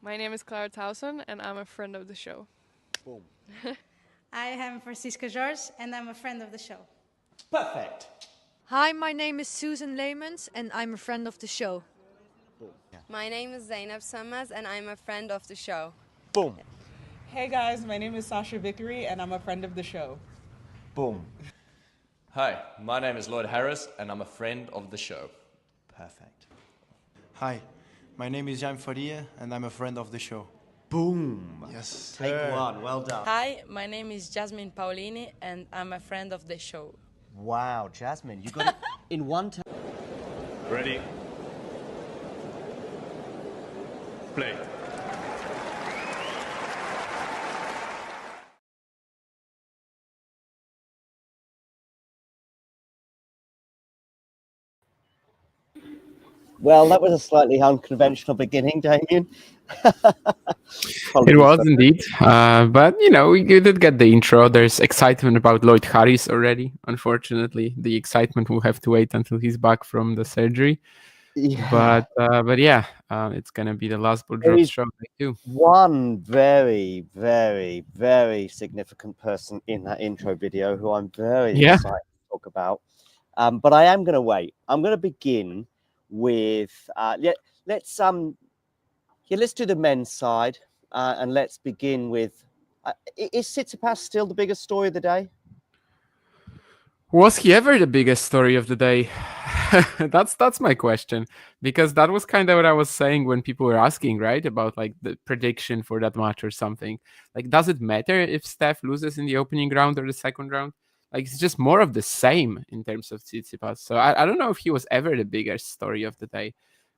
My name is Clara Towson, and I'm a friend of the show. Boom. I am Francisca George, and I'm a friend of the show. Perfect. Hi, my name is Susan Leemans, and I'm a friend of the show. Boom. Yeah. My name is Zainab Sammaz, and I'm a friend of the show. Boom. Hey guys, my name is Sasha Vickery, and I'm a friend of the show. Boom. Hi, my name is Lloyd Harris, and I'm a friend of the show. Perfect. Hi, my name is Jan Faria, and I'm a friend of the show. Boom. Yes. Take one. Well done. Hi, my name is Jasmine Paulini, and I'm a friend of the show. Wow, Jasmine, you got it in one time. Ready? Play. Well, that was a slightly unconventional beginning, Damien. It was indeed. But, we did get the intro. There's excitement about Lloyd Harris already. Unfortunately, the excitement will have to wait until he's back from the surgery. Yeah. But yeah, it's going to be the last ball drop show too. One very, very, very significant person in that intro video who I'm very excited to talk about. But I am going to wait. I'm going to begin with let's do the men's side and let's begin with is Tsitsipas still the biggest story of the day? Was he ever the biggest story of the day? That's my question, because that was kind of what I was saying when people were asking, right, about like the prediction for that match or something. Like, does it matter if Steph loses in the opening round or the second round? Like, it's just more of the same in terms of Tsitsipas. So I don't know if he was ever the biggest story of the day.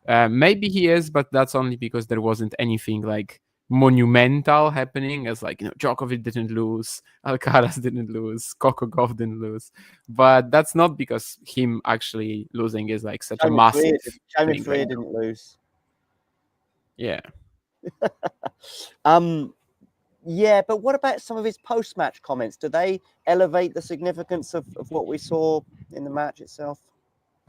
Maybe he is, but that's only because there wasn't anything like monumental happening, as like, Djokovic didn't lose, Alcaraz didn't lose, Gauff didn't lose. But that's not because him actually losing is like such a massive thing. Faria didn't lose. Yeah. Yeah, but what about some of his post-match comments? Do they elevate the significance of what we saw in the match itself?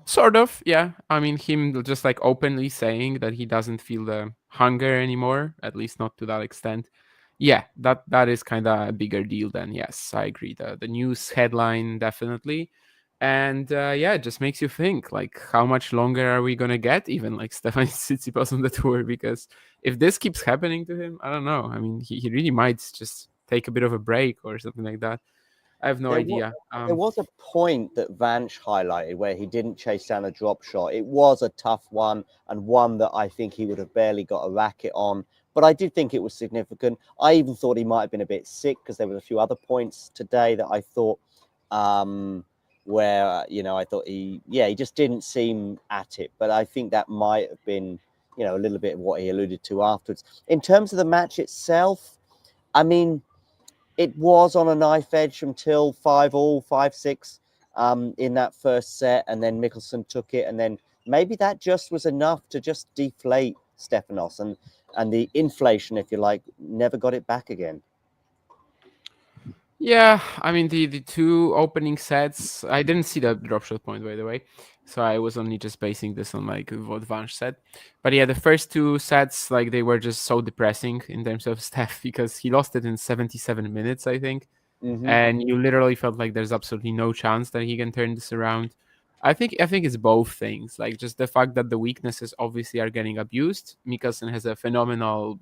Sort of, yeah. I mean, him just like openly saying that he doesn't feel the hunger anymore, at least not to that extent. Yeah, that is kind of a bigger deal than, yes, I agree. The news headline, definitely. And yeah, it just makes you think, like, how much longer are we going to get even like Stefanos Tsitsipas on the tour? Because if this keeps happening to him, I don't know. I mean, he really might just take a bit of a break or something like that. I have no idea. There was a point that Vanch highlighted where he didn't chase down a drop shot. It was a tough one, and one that I think he would have barely got a racket on. But I did think it was significant. I even thought he might have been a bit sick, because there were a few other points today that I thought where, I thought he just didn't seem at it. But I think that might have been, a little bit of what he alluded to afterwards. In terms of the match itself, I mean, it was on a knife edge until 5-all, 5-6 in that first set. And then Michelsen took it. And then maybe that just was enough to just deflate Stefanos. And the inflation, if you like, never got it back again. Yeah, I mean, the two opening sets, I didn't see the drop shot point, by the way. So I was only just basing this on like what Vanch said. But yeah, the first two sets, like, they were just so depressing in terms of Steph, because he lost it in 77 minutes, I think. Mm-hmm. And you literally felt like there's absolutely no chance that he can turn this around. I think it's both things, like just the fact that the weaknesses obviously are getting abused. Michelsen has a phenomenal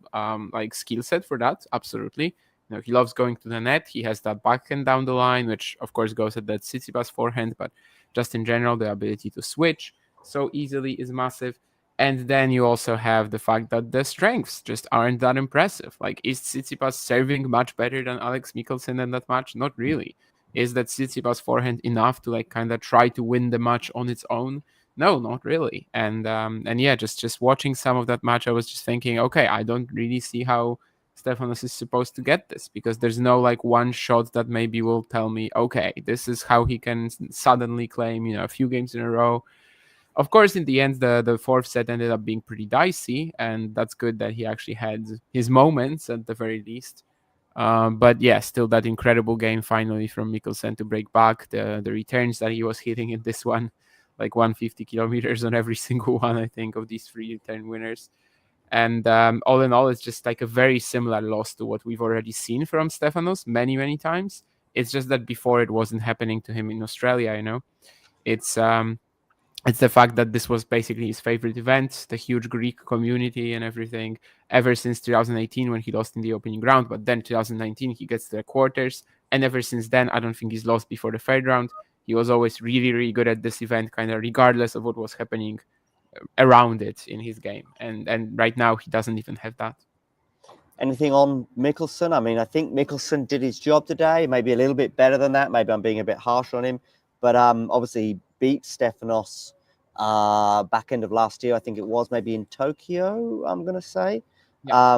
skill set for that, absolutely. He loves going to the net. He has that backhand down the line, which of course goes at that Tsitsipas forehand, but just in general, the ability to switch so easily is massive. And then you also have the fact that the strengths just aren't that impressive. Like, is Tsitsipas serving much better than Alex Michelsen in that match? Not really. Is that Tsitsipas forehand enough to like kind of try to win the match on its own? No, not really. And yeah, just watching some of that match, I was just thinking, okay, I don't really see how Stefanos is supposed to get this, because there's no like one shot that maybe will tell me, okay, this is how he can suddenly claim, a few games in a row. Of course, in the end, the fourth set ended up being pretty dicey, and that's good that he actually had his moments at the very least. But yeah, still that incredible game finally from Michelsen to break back. The returns that he was hitting in this one, like 150 kilometers on every single one, I think, of these three return winners. And all in all, it's just like a very similar loss to what we've already seen from Stefanos many, many times. It's just that before it wasn't happening to him in Australia, you know. It's the fact that this was basically his favorite event, the huge Greek community and everything, ever since 2018 when he lost in the opening round. But then 2019, he gets to the quarters. And ever since then, I don't think he's lost before the third round. He was always really, really good at this event, kind of regardless of what was happening around it in his game. And right now, he doesn't even have that. Anything on Michelsen? I mean, I think Michelsen did his job today, maybe a little bit better than that. Maybe I'm being a bit harsh on him. But obviously, he beat Stefanos back end of last year. I think it was maybe in Tokyo, I'm going to say. Yeah.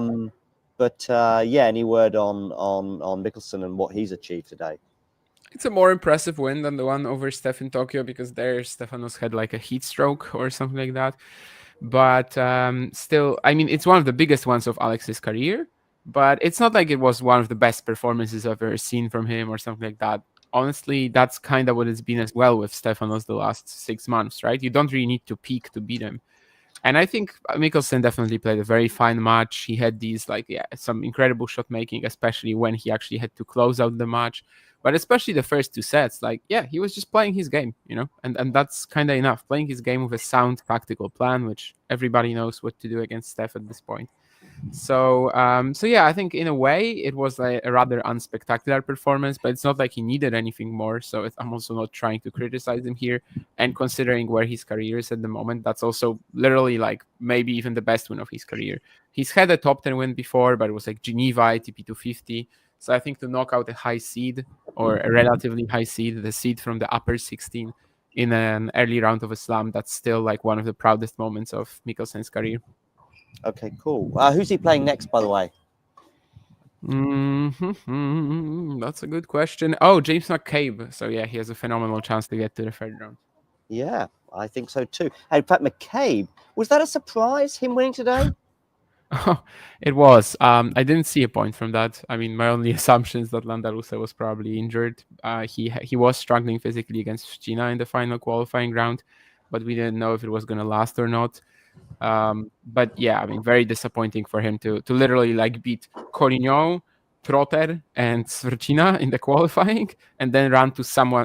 Any word on Michelsen and what he's achieved today? It's a more impressive win than the one over Steph in Tokyo, because there Stefanos had like a heat stroke or something like that. But still, I mean, it's one of the biggest ones of Alex's career, but it's not like it was one of the best performances I've ever seen from him or something like that. Honestly, that's kind of what it's been as well with Stefanos the last 6 months, right? You don't really need to peak to beat him. And I think Michelsen definitely played a very fine match. He had these, some incredible shot making, especially when he actually had to close out the match. But especially the first 2 sets, he was just playing his game, you know, and that's kind of enough. Playing his game with a sound tactical plan, which everybody knows what to do against Steph at this point. So yeah, I think in a way it was a rather unspectacular performance, but it's not like he needed anything more. So I'm also not trying to criticize him here. And considering where his career is at the moment, that's also literally maybe even the best win of his career. He's had a top 10 win before, but it was Geneva, ATP 250. So I think to knock out a high seed or a relatively high seed, the seed from the upper 16 in an early round of a slam, that's still one of the proudest moments of Michelsen's career. Okay, cool. Who's he playing next, by the way? That's a good question. Oh, James McCabe. So yeah, he has a phenomenal chance to get to the third round. Yeah, I think so too. In fact, McCabe, was that a surprise, him winning today? Oh, it was. I didn't see a point from that. I mean, my only assumption is that Landaluce was probably injured. He was struggling physically against China in the final qualifying round, but we didn't know if it was going to last or not. But yeah, I mean, very disappointing for him to literally beat Corignon, Trotter, and Sverchina in the qualifying, and then run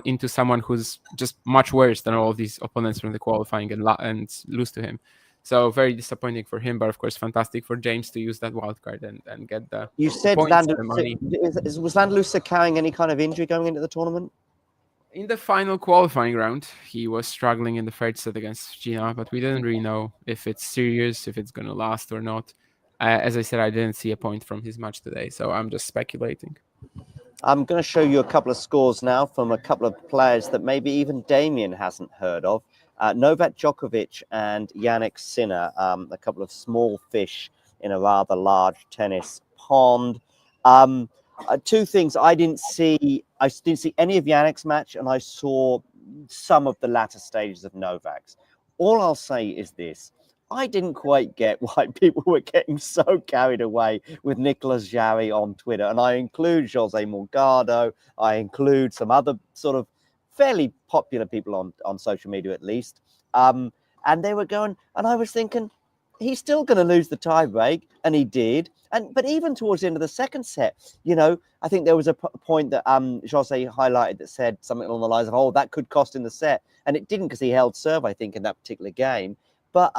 into someone who's just much worse than all of these opponents from the qualifying and lose to him. So very disappointing for him, but of course fantastic for James to use that wild card and get the You said Landaluce. Was Landaluce carrying any kind of injury going into the tournament? In the final qualifying round, he was struggling in the third set against Gina, but we didn't really know if it's serious, if it's going to last or not. As I said, I didn't see a point from his match today, so I'm just speculating. I'm going to show you a couple of scores now from a couple of players that maybe even Damien hasn't heard of. Novak Djokovic and Jannik Sinner, a couple of small fish in a rather large tennis pond. 2 things. I didn't see any of Jannik's match, and I saw some of the latter stages of Novak's. All I'll say is this. I didn't quite get why people were getting so carried away with Nicolas Jarry on Twitter. And I include Jose Morgado. I include some other sort of fairly popular people on social media, at least. And they were going, and I was thinking, he's still going to lose the tiebreak. And he did. But even towards the end of the second set, you know, I think there was a point that Jose highlighted that said something along the lines of, oh, that could cost him the set. And it didn't, because he held serve, I think, in that particular game. But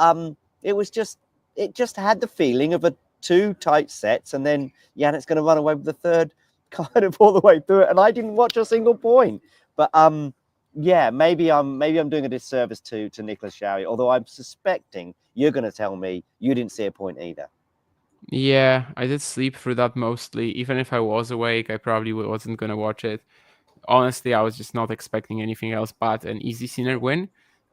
it just had the feeling of 2 tight sets, and then Jannik's going to run away with the third kind of all the way through it. And I didn't watch a single point. But yeah, maybe I'm doing a disservice to Nicolas Jarry, although I'm suspecting you're going to tell me you didn't see a point either. Yeah, I did sleep through that mostly. Even if I was awake, I probably wasn't going to watch it. Honestly, I was just not expecting anything else but an easy Sinner win.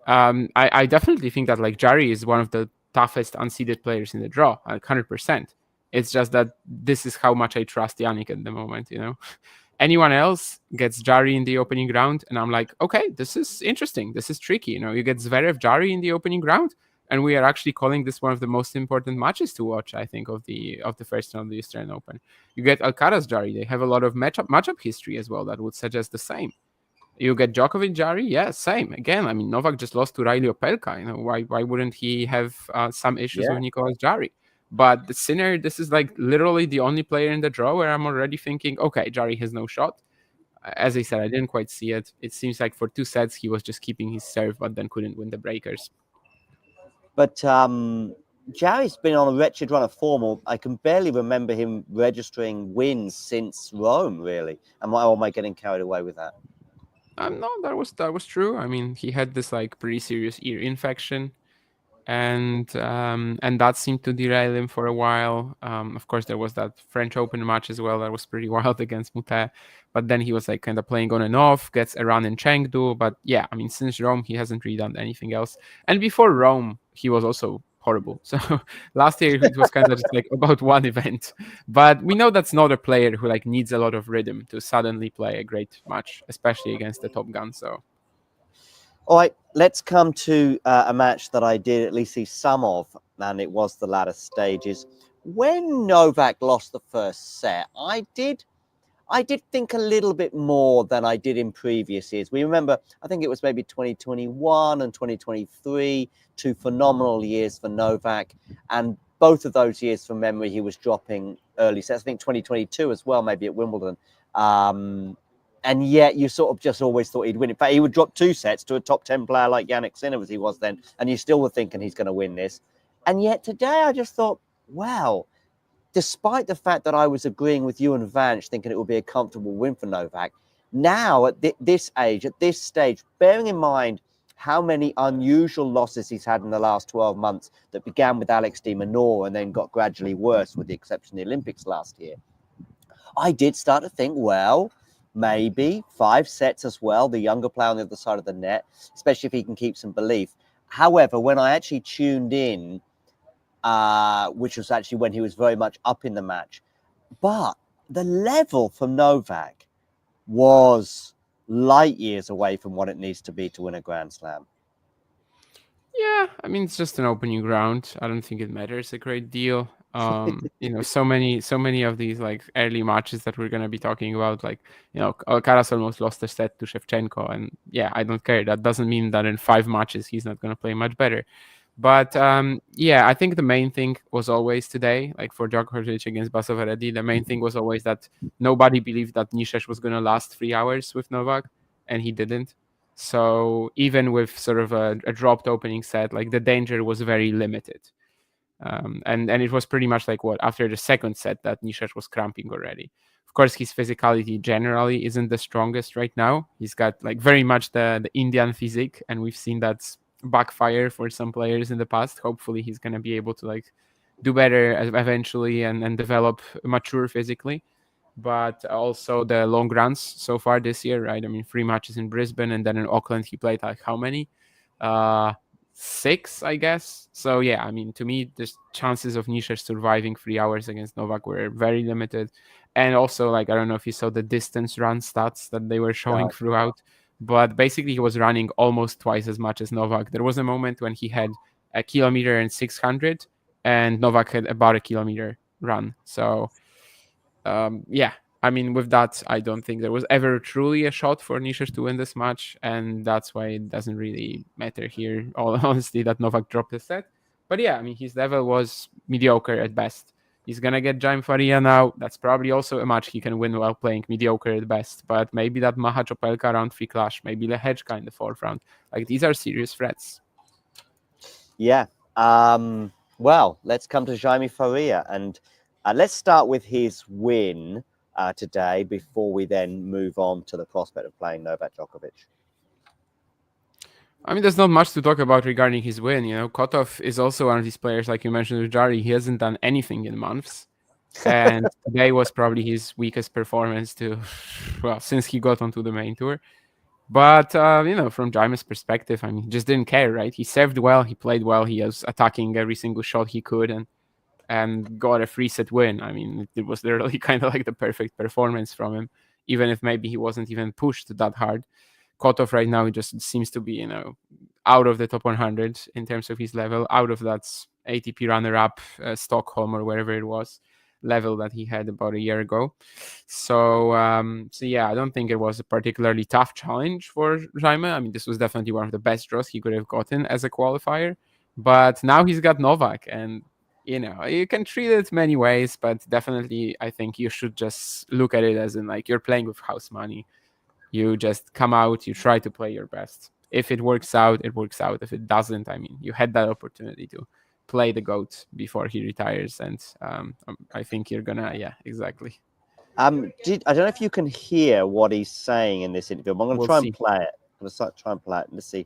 I definitely think that Jarry is one of the toughest unseeded players in the draw, 100%. It's just that this is how much I trust Jannik at the moment, you know. Anyone else gets Jarry in the opening round, and I'm like, okay, this is interesting. This is tricky, you know. You get Zverev Jarry in the opening round, and we are actually calling this one of the most important matches to watch, I think, of the first round of the Australian Open. You get Alcaraz Jarry. They have a lot of matchup history as well that would suggest the same. You get Djokovic Jarry, yeah, same. Again, I mean, Novak just lost to Riley Opelka. You know, why wouldn't he have some issues with Nicolas Jarry? But the Sinner, this is like literally the only player in the draw where I'm already thinking, okay, Jarry has no shot. As I said, I didn't quite see it. It seems like for 2 sets he was just keeping his serve, but then couldn't win the breakers. But Jarry's been on a wretched run of form. I can barely remember him registering wins since Rome, really. Am I getting carried away with that? No, that was true. I mean, he had this like pretty serious ear infection, and that seemed to derail him for a while. Of course, there was that French Open match as well that was pretty wild against Mute, but then he was like kind of playing on and off, gets a run in Chengdu. But yeah, I mean, since Rome, he hasn't really done anything else. And before Rome, he was also horrible. So last year it was kind of just like about one event. But we know that's not a player who like needs a lot of rhythm to suddenly play a great match, especially against the top gun. So. All right, let's come to a match that I did at least see some of, and it was the latter stages. When Novak lost the first set, I did think a little bit more than I did in previous years. We remember, I think it was maybe 2021 and 2023, 2 phenomenal years for Novak. And both of those years, from memory, he was dropping early sets. I think 2022 as well, maybe at Wimbledon. And yet you sort of just always thought he'd win. In fact, he would drop 2 sets to a top 10 player like Jannik Sinner as he was then. And you still were thinking he's going to win this. And yet today I just thought, wow, despite the fact that I was agreeing with you and Vanch, thinking it would be a comfortable win for Novak, now at this age, at this stage, bearing in mind how many unusual losses he's had in the last 12 months that began with Alex de Minaur and then got gradually worse with the exception of the Olympics last year, I did start to think, well, maybe 5 sets as well, the younger player on the other side of the net, especially if he can keep some belief. However, when I actually tuned in, which was actually when he was very much up in the match. But the level from Novak was light years away from what it needs to be to win a Grand Slam. Yeah, I mean, it's just an opening round. I don't think it matters a great deal. So many of these like early matches that we're going to be talking about, like, Alcaraz almost lost a set to Shevchenko. And yeah, I don't care. That doesn't mean that in 5 matches he's not going to play much better. But yeah, I think the main thing was always today, like for Djokovic against Basovaredi, the main thing was always that nobody believed that Nišeš was going to last 3 hours with Novak, and he didn't. So even with sort of a dropped opening set, like the danger was very limited. And it was pretty much like after the second set that Nišeš was cramping already. Of course, his physicality generally isn't the strongest right now. He's got like very much the Indian physique, and we've seen that backfire for some players in the past. Hopefully he's going to be able to like do better eventually and develop mature physically. But also the long runs so far this year, right? I mean, 3 matches in Brisbane, and then in Auckland he played like how many? 6, I guess. So yeah, I mean, to me, the chances of Nišeš surviving 3 hours against Novak were very limited. And also, like, I don't know if you saw the distance run stats that they were showing throughout, but basically he was running almost twice as much as Novak. There was a moment when he had 1 kilometer and 600, and Novak had about 1 kilometer run. So yeah, I mean, with that, I don't think there was ever truly a shot for Nišeš to win this match, and that's why it doesn't really matter here, all honestly, that Novak dropped the set. But yeah, I mean, his level was mediocre at best. He's going to get Jaime Faria now. That's probably also a match he can win while playing mediocre at best. But maybe that Maha-Opelka round 3 clash, maybe Lehečka in the 4th round. Like, these are serious threats. Yeah. Well, let's come to Jaime Faria. And let's start with his win today before we then move on to the prospect of playing Novak Djokovic. I mean, there's not much to talk about regarding his win. Kotov is also one of these players, like you mentioned with Jarry. He hasn't done anything in months. And today was probably his weakest performance since he got onto the main tour. But, from Jaime's perspective, I mean, he just didn't care, right? He served well, he played well, he was attacking every single shot he could and got a 3-set win. I mean, it was literally kind of like the perfect performance from him, even if maybe he wasn't even pushed that hard. Kotov right now, he just seems to be, out of the top 100 in terms of his level, out of that ATP runner-up, Stockholm or wherever it was, level that he had about a year ago. So yeah, I don't think it was a particularly tough challenge for Jaime. I mean, this was definitely one of the best draws he could have gotten as a qualifier. But now he's got Novak, and You can treat it many ways, but definitely I think you should just look at it as in like you're playing with house money. You just come out, you try to play your best. If it works out, it works out. If it doesn't, I mean, you had that opportunity to play the GOAT before he retires, and I think you're gonna, yeah, exactly. I don't know if you can hear what he's saying in this interview. I'm going to try and play it. I'm going to try and play it. Let's see.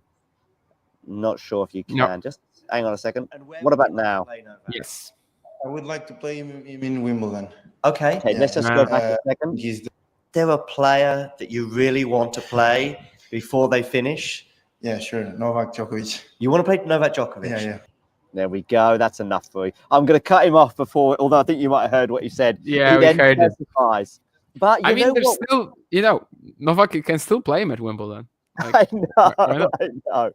Not sure if you can. No. Just hang on a second. What about now? Yes. I would like to play him in Wimbledon. Okay, let's just go back a second. Is there a player that you really want to play before they finish? Yeah, sure. Novak Djokovic. You want to play Novak Djokovic? Yeah. There we go. That's enough for you. I'm going to cut him off before, although I think you might have heard what he said. Yeah, we heard it. But I mean, there's still, Novak can still play him at Wimbledon. Like, I know.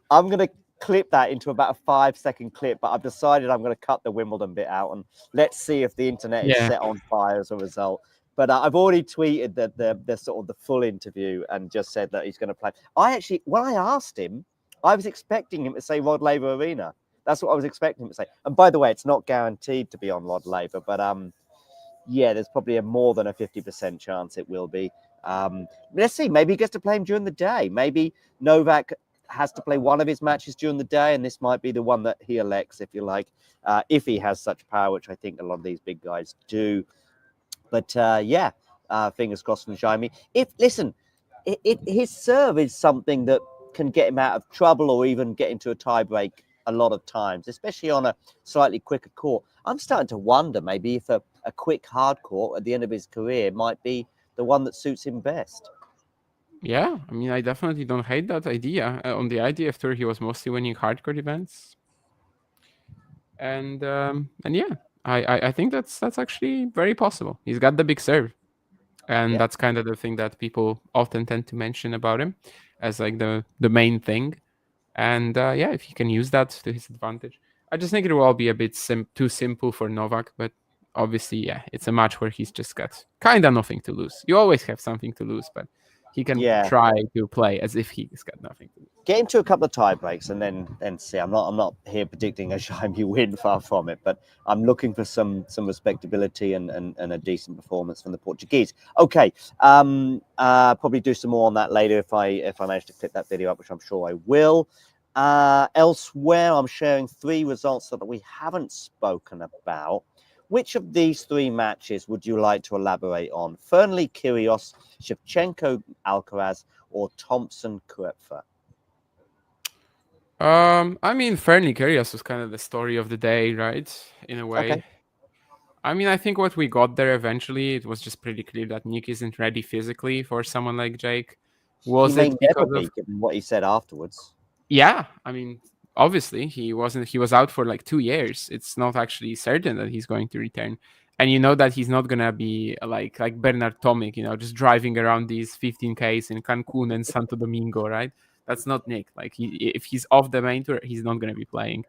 I'm going to clip that into about a 5-second clip, but I've decided I'm going to cut the Wimbledon bit out and let's see if the internet is set on fire as a result. But I've already tweeted that the sort of the full interview and just said that he's going to play. When I asked him, I was expecting him to say Rod Laver Arena. That's what I was expecting him to say. And by the way, it's not guaranteed to be on Rod Laver, but yeah, there's probably a more than a 50% chance it will be. Let's see. Maybe he gets to play him during the day. Maybe Novak has to play one of his matches during the day, and this might be the one that he elects, if you like, if he has such power, which I think a lot of these big guys do. But yeah, fingers crossed from Jaime. His serve is something that can get him out of trouble or even get into a tiebreak a lot of times, especially on a slightly quicker court. I'm starting to wonder maybe if a quick hard court at the end of his career might be the one that suits him best. Yeah, I mean, I definitely don't hate that idea. On the IDF Tour, he was mostly winning hardcore events, and yeah, I think that's actually very possible. He's got the big serve, and that's kind of the thing that people often tend to mention about him as like the main thing. And yeah, if he can use that to his advantage, I just think it will all be a bit too simple for Novak. But obviously, yeah, it's a match where he's just got kind of nothing to lose. You always have something to lose, but he can try to play as if he's got nothing to lose. Get him to a couple of tie breaks and then see. I'm not here predicting a Jaime win, far from it, but I'm looking for some respectability and a decent performance from the Portuguese. Okay, probably do some more on that later if I manage to clip that video up, which I'm sure I will. Elsewhere, I'm sharing 3 results that we haven't spoken about. Which of these 3 matches would you like to elaborate on? Fearnley, Kyrgios, Shevchenko, Alcaraz, or Thompson, Koepfer? I mean, Fearnley, Kyrgios was kind of the story of the day, right? In a way. Okay. I mean, I think what we got there eventually, it was just pretty clear that Nick isn't ready physically for someone like Jake. Was it because of given what he said afterwards? Yeah, I mean, obviously he wasn't. He was out for like 2 years. It's not actually certain that he's going to return, and you know that he's not gonna be like Bernard Tomic, just driving around these 15Ks in Cancun and Santo Domingo, right? That's not Nick. Like if he's off the main tour, he's not gonna be playing.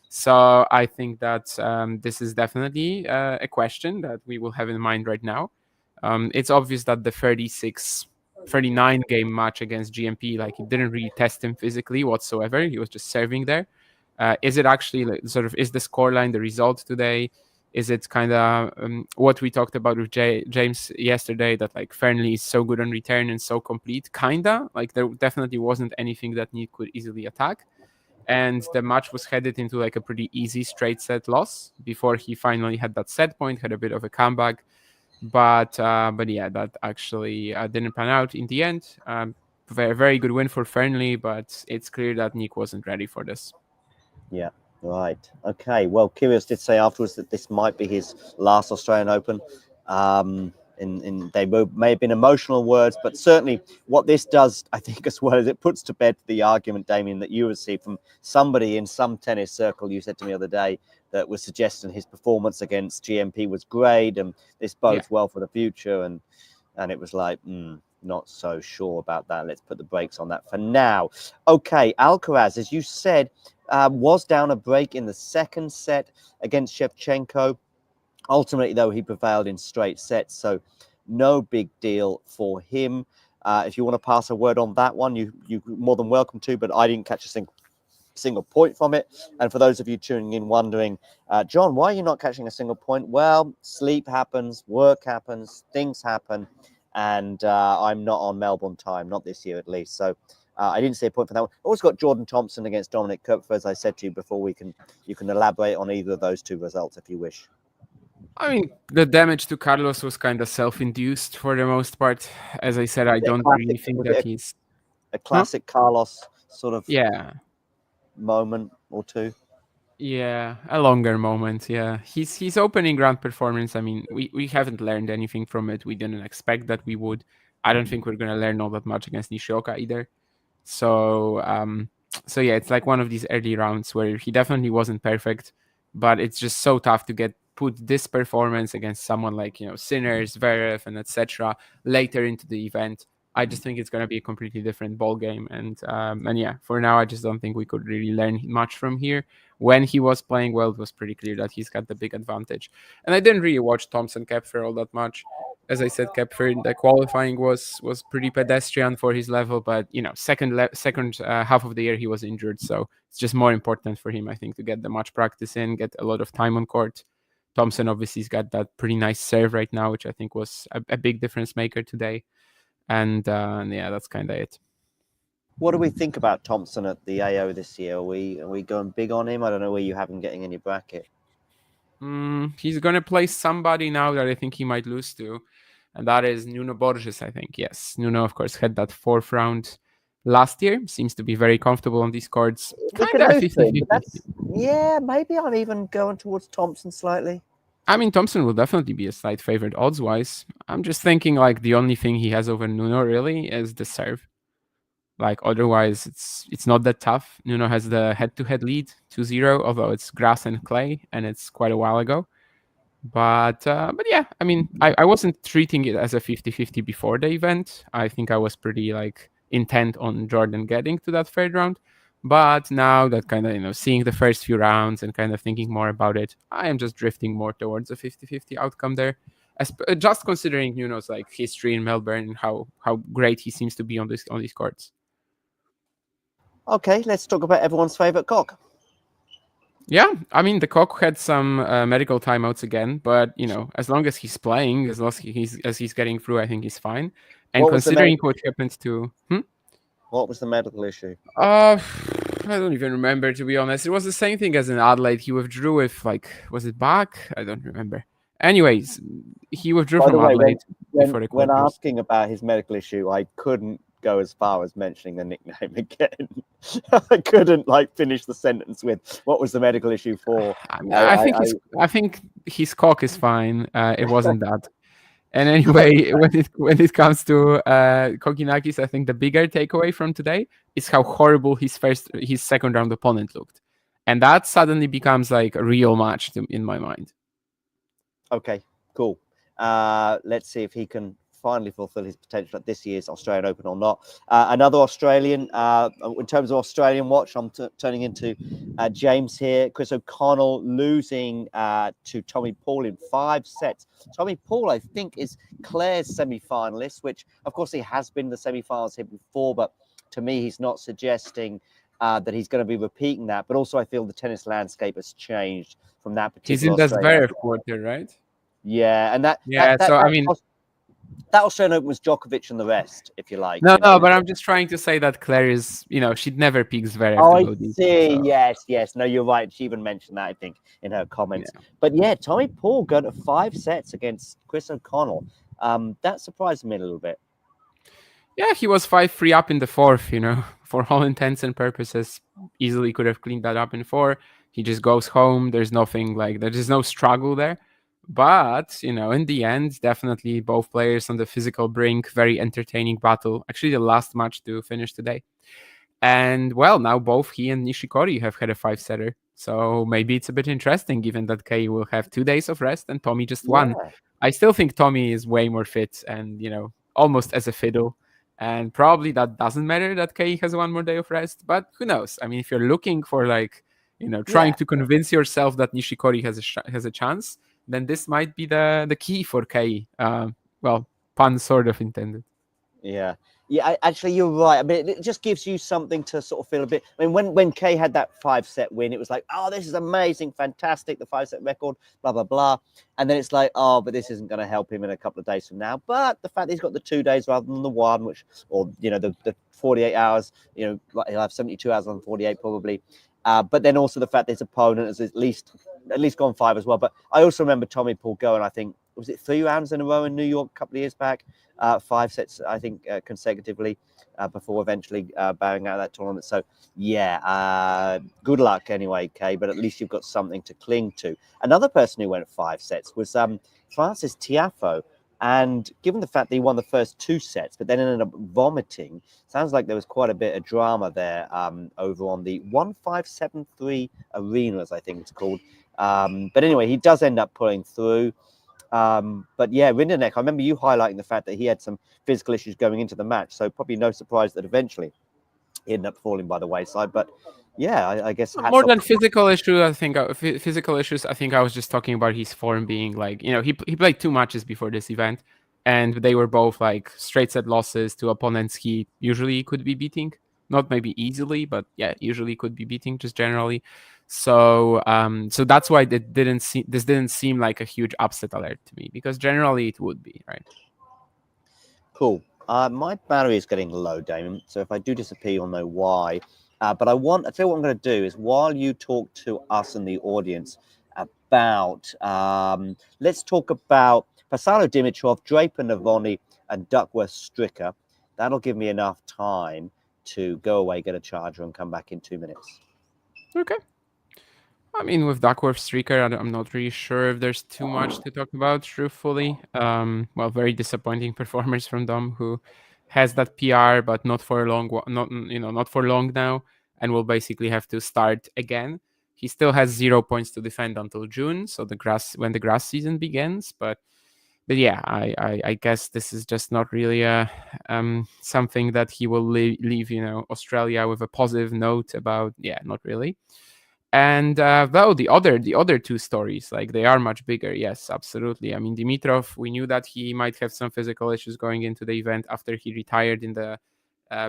So I think that this is definitely a question that we will have in mind right now. It's obvious that the 39 game match against GMP, like it didn't really test him physically whatsoever. He was just serving there. Is it actually is the scoreline the result today? Is it kind of what we talked about with James yesterday, that like Fearnley is so good on return and so complete? Kinda like there definitely wasn't anything that Nick could easily attack, and the match was headed into like a pretty easy straight set loss before he finally had that set point, had a bit of a comeback. But yeah, that actually didn't pan out in the end. Very, very good win for Fearnley, but it's clear that Nick wasn't ready for this. Yeah, right. Okay, well, Kyrgios did say afterwards that this might be his last Australian Open. They may have been emotional words, but certainly what this does, I think, as well, is it puts to bed the argument, Damien, that you received from somebody in some tennis circle. You said to me the other day that was suggesting his performance against GMP was great and this bodes well for the future. And it was like, not so sure about that. Let's put the brakes on that for now. Okay, Alcaraz, as you said, was down a break in the second set against Shevchenko. Ultimately, though, he prevailed in straight sets, so no big deal for him. If you want to pass a word on that one, you're more than welcome to, but I didn't catch a single point from it. And for those of you tuning in wondering, John, why are you not catching a single point? Well, sleep happens, work happens, things happen, and I'm not on Melbourne time, not this year at least. So I didn't see a point for that one. Also got Jordan Thompson against Dominic Koepfer, as I said to you before. You can elaborate on either of those two results if you wish. I mean, the damage to Carlos was kind of self-induced for the most part. As I said, I don't really think that he's a classic Carlos sort of moment or two. Yeah, a longer moment. Yeah, his opening round performance. I mean, we haven't learned anything from it. We didn't expect that we would. I don't think we're gonna learn all that much against Nishioka either. So yeah, it's like one of these early rounds where he definitely wasn't perfect, but it's just so tough to put this performance against someone like Sinner, Zverev, and etc. later into the event. I just think it's going to be a completely different ball game, and yeah, for now I just don't think we could really learn much from here. When he was playing well, it was pretty clear that he's got the big advantage. And I didn't really watch Thompson Koepfer all that much. As I said, Koepfer in the qualifying was pretty pedestrian for his level, but second half of the year he was injured, so it's just more important for him, I think, to get the much practice in, get a lot of time on court. Thompson obviously's got that pretty nice serve right now, which I think was a big difference maker today. And yeah, that's kind of it. What do we think about Thompson at the AO this year? Are we going big on him? I don't know where you have him getting in your bracket. He's going to play somebody now that I think he might lose to, and that is Nuno Borges, I think. Yes, Nuno, of course, had that 4th round last year. Seems to be very comfortable on these courts. Yeah, maybe I'm even going towards Thompson slightly. I mean, Thompson will definitely be a slight favorite odds-wise. I'm just thinking like the only thing he has over Nuno really is the serve. Like otherwise, it's not that tough. Nuno has the head-to-head lead 2-0, although it's grass and clay, and it's quite a while ago. But yeah, I mean, I wasn't treating it as a 50-50 before the event. I think I was pretty like intent on Jordan getting to that 3rd round. But now that kind of, seeing the first few rounds and kind of thinking more about it, I am just drifting more towards a 50-50 outcome there. Just considering Nuno's like history in Melbourne and how great he seems to be on these courts. Okay, let's talk about everyone's favorite Cock. Yeah, I mean, the Cock had some medical timeouts again, but as long as he's playing, as long as he's getting through, I think he's fine. And considering what happened to what was the medical issue? I don't even remember, to be honest. It was the same thing as in Adelaide. He withdrew with was it back? I don't remember. Anyways, he withdrew from Adelaide. When asking about his medical issue, I couldn't go as far as mentioning the nickname again. I couldn't finish the sentence with what was the medical issue for. I think his cock is fine. It wasn't that. And anyway, when it comes to Kokkinakis, I think the bigger takeaway from today is how horrible his 2nd round opponent looked, and that suddenly becomes like a real match in my mind. Okay, cool. Let's see if he can finally fulfill his potential at this year's Australian Open or not. Another Australian, in terms of Australian watch, I'm turning into James here. Chris O'Connell losing to Tommy Paul in 5 sets. Tommy Paul, I think, is Claire's semi-finalist, which, of course, he has been in the semi-finals here before, but to me, he's not suggesting that he's going to be repeating that. But also, I feel the tennis landscape has changed from that particular. He's in the Zverev quarter, right? Yeah, and that Australian Open was Djokovic and the rest, if you like. No, but I'm just trying to say that Claire is, she'd never pick Zverev. Oh, I see. So. Yes. No, you're right. She even mentioned that, I think, in her comments. Yeah. But yeah, Tommy Paul got 5 sets against Chris O'Connell. That surprised me a little bit. Yeah, he was 5-3 up in the 4th, for all intents and purposes. Easily could have cleaned that up in 4. He just goes home. There's nothing there's no struggle there. But, in the end, definitely both players on the physical brink, very entertaining battle. Actually, the last match to finish today. And, well, now both he and Nishikori have had a 5-setter. So maybe it's a bit interesting, given that Kei will have 2 days of rest and Tommy just 1. I still think Tommy is way more fit and, almost as a fiddle. And probably that doesn't matter that Kei has 1 more day of rest. But who knows? I mean, if you're looking for, trying to convince yourself that Nishikori has a chance, then this might be the key for Kei. Well, pun sort of intended. Yeah. Yeah, actually, you're right. I mean, it just gives you something to sort of feel a bit. I mean, when Kay had that 5-set win, it was like, oh, this is amazing, fantastic, the 5-set record, blah, blah, blah. And then it's like, oh, but this isn't going to help him in a couple of days from now. But the fact that he's got the 2 days rather than the one, which, or, you know, the 48 hours, you know, he'll have 72 hours on 48 probably. But then also the fact that his opponent has at least gone 5 as well. But I also remember Tommy Paul going, I think, was it 3 rounds in a row in New York a couple of years back? 5 sets, I think, consecutively before eventually bowing out of that tournament. So, yeah, good luck anyway, Kay, but at least you've got something to cling to. Another person who went 5 sets was Francis Tiafoe. And given the fact that he won the first 2 sets, but then ended up vomiting, sounds like there was quite a bit of drama there over on the 1573 Arenas, I think it's called. But anyway, he does end up pulling through. But yeah, Rinderknech, I remember you highlighting the fact that he had some physical issues going into the match. So probably no surprise that eventually he ended up falling by the wayside. But yeah, I guess more than physical issues, I think physical issues. I think I was just talking about his form being like, you know, he played 2 matches before this event, and they were both like straight set losses to opponents he usually could be beating. Not maybe easily, but yeah, usually could be beating just generally. So so that's why this didn't seem like a huge upset alert to me, because generally it would be, right? Cool. My battery is getting low, Damon. So if I do disappear, you'll know why. But I tell you what I'm going to do is, while you talk to us and the audience about, let's talk about Passaro Dimitrov, Draper Navoni, and Duckworth-Stricker. That'll give me enough time to go away, get a charger, and come back in 2 minutes. Okay. I mean, with Duckworth-Stricker, I'm not really sure if there's too much to talk about, truthfully. Well, very disappointing performance from Dom, who has that PR, but not for long now, and will basically have to start again. He still has 0 points to defend until June, so when the grass season begins. But yeah, I guess this is just not really something that he will leave Australia with a positive note about. Yeah, not really. And though the other 2 stories, like, they are much bigger. Yes, absolutely. I mean, Dimitrov, we knew that he might have some physical issues going into the event after he retired in the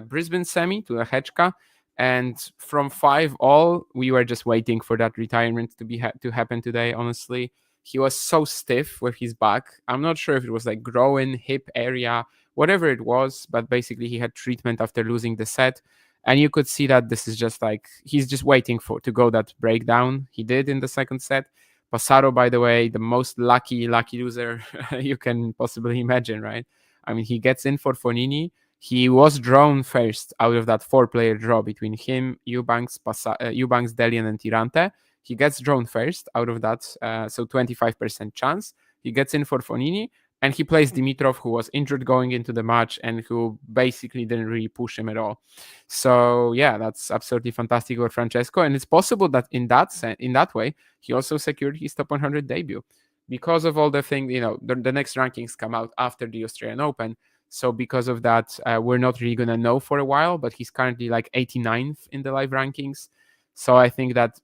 Brisbane semi to a Hechka. And from 5-all, we were just waiting for that retirement to happen today, honestly. He was so stiff with his back. I'm not sure if it was like groin, hip area, whatever it was, but basically he had treatment after losing the set. And you could see that this is just like, he's just waiting to go that breakdown. He did in the second set. Passaro, by the way, the most lucky loser you can possibly imagine, right? I mean, he gets in for Fognini. He was drawn first out of that 4-player draw between him, Eubanks, Delian, and Tirante. He gets drawn first out of that, so 25% chance. He gets in for Fognini, and he plays Dimitrov, who was injured going into the match and who basically didn't really push him at all. So yeah, that's absolutely fantastic for Francesco, and it's possible that in that way he also secured his top 100 debut, because of all the things. The next rankings come out after the Australian Open, so because of that, we're not really gonna know for a while. But he's currently like 89th in the live rankings, so I think that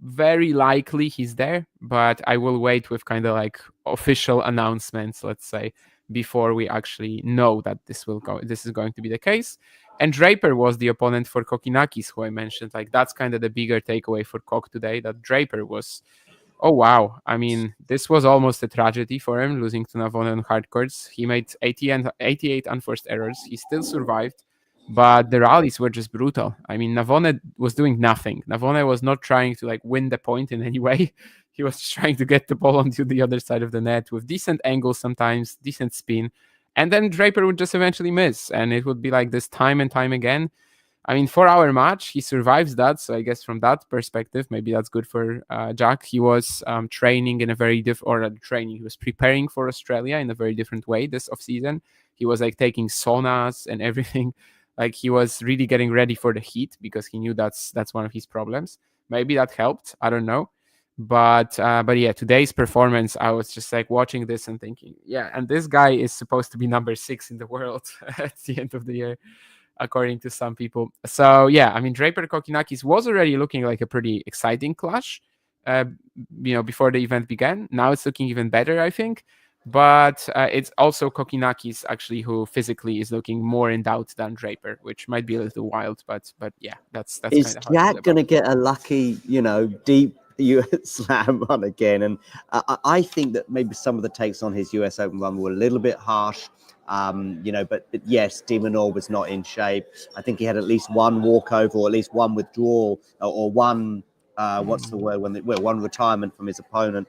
very likely he's there, but I will wait with kind of like official announcements, let's say, before we actually know that this is going to be the case. And Draper was the opponent for Kokkinakis, who I mentioned. Like, that's kind of the bigger takeaway for Kok today, that Draper was, oh wow, I mean, this was almost a tragedy for him, losing to Navone on hard courts. He made 88 unforced errors. He still survived, but the rallies were just brutal. I mean, Navone was doing nothing. Navone was not trying to like win the point in any way. He was just trying to get the ball onto the other side of the net with decent angles sometimes, decent spin. And then Draper would just eventually miss. And it would be like this time and time again. I mean, 4-hour match, he survives that. So I guess from that perspective, maybe that's good for Jack. He was training in a very he was preparing for Australia in a very different way this off-season. He was like taking saunas and everything. Like, he was really getting ready for the heat, because he knew that's one of his problems. Maybe that helped. I don't know. But yeah, today's performance, I was just like watching this and thinking, yeah, and this guy is supposed to be number 6 in the world at the end of the year, according to some people. So yeah, I mean, Draper Kokkinakis was already looking like a pretty exciting clash, before the event began. Now it's looking even better, I think. But it's also Kokkinakis actually who physically is looking more in doubt than Draper, which might be a little wild, but yeah, that's kind Is of how I feel Jack about going to it. get a lucky, deep US Slam run again? And I think that maybe some of the takes on his US Open run were a little bit harsh. But yes, De Minaur was not in shape. I think he had at least one walkover or at least one withdrawal or one one retirement from his opponent.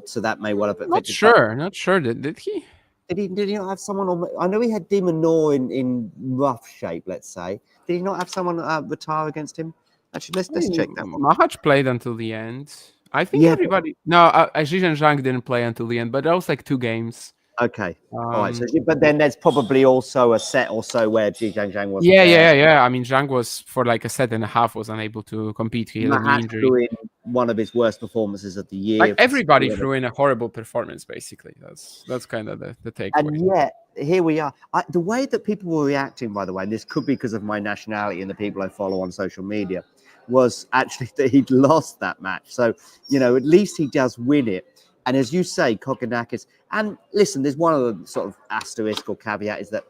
So that may well have affected. Not sure. Did he? Did he not have someone on? I know he had De Minaur in rough shape. Let's say. Did he not have someone retire against him? Actually, let's check that one. Mahac played until the end. I think everybody. No, Zhizhen Zhang didn't play until the end, but that was like 2 games. Okay. All right. So, but then there's probably also a set or so where Zhizhen Zhang was. Yeah. I mean, Zhang was for like a set and a half was unable to compete. He had a knee injury. Threw in one of his worst performances of the year. Like everybody threw in a horrible performance. Basically, that's kind of the takeaway. And yet here we are. The way that people were reacting, by the way, and this could be because of my nationality and the people I follow on social media, was actually that he'd lost that match. So at least he does win it. And as you say, Kokkinakis, and listen, there's one of the sort of asterisk or caveat is that,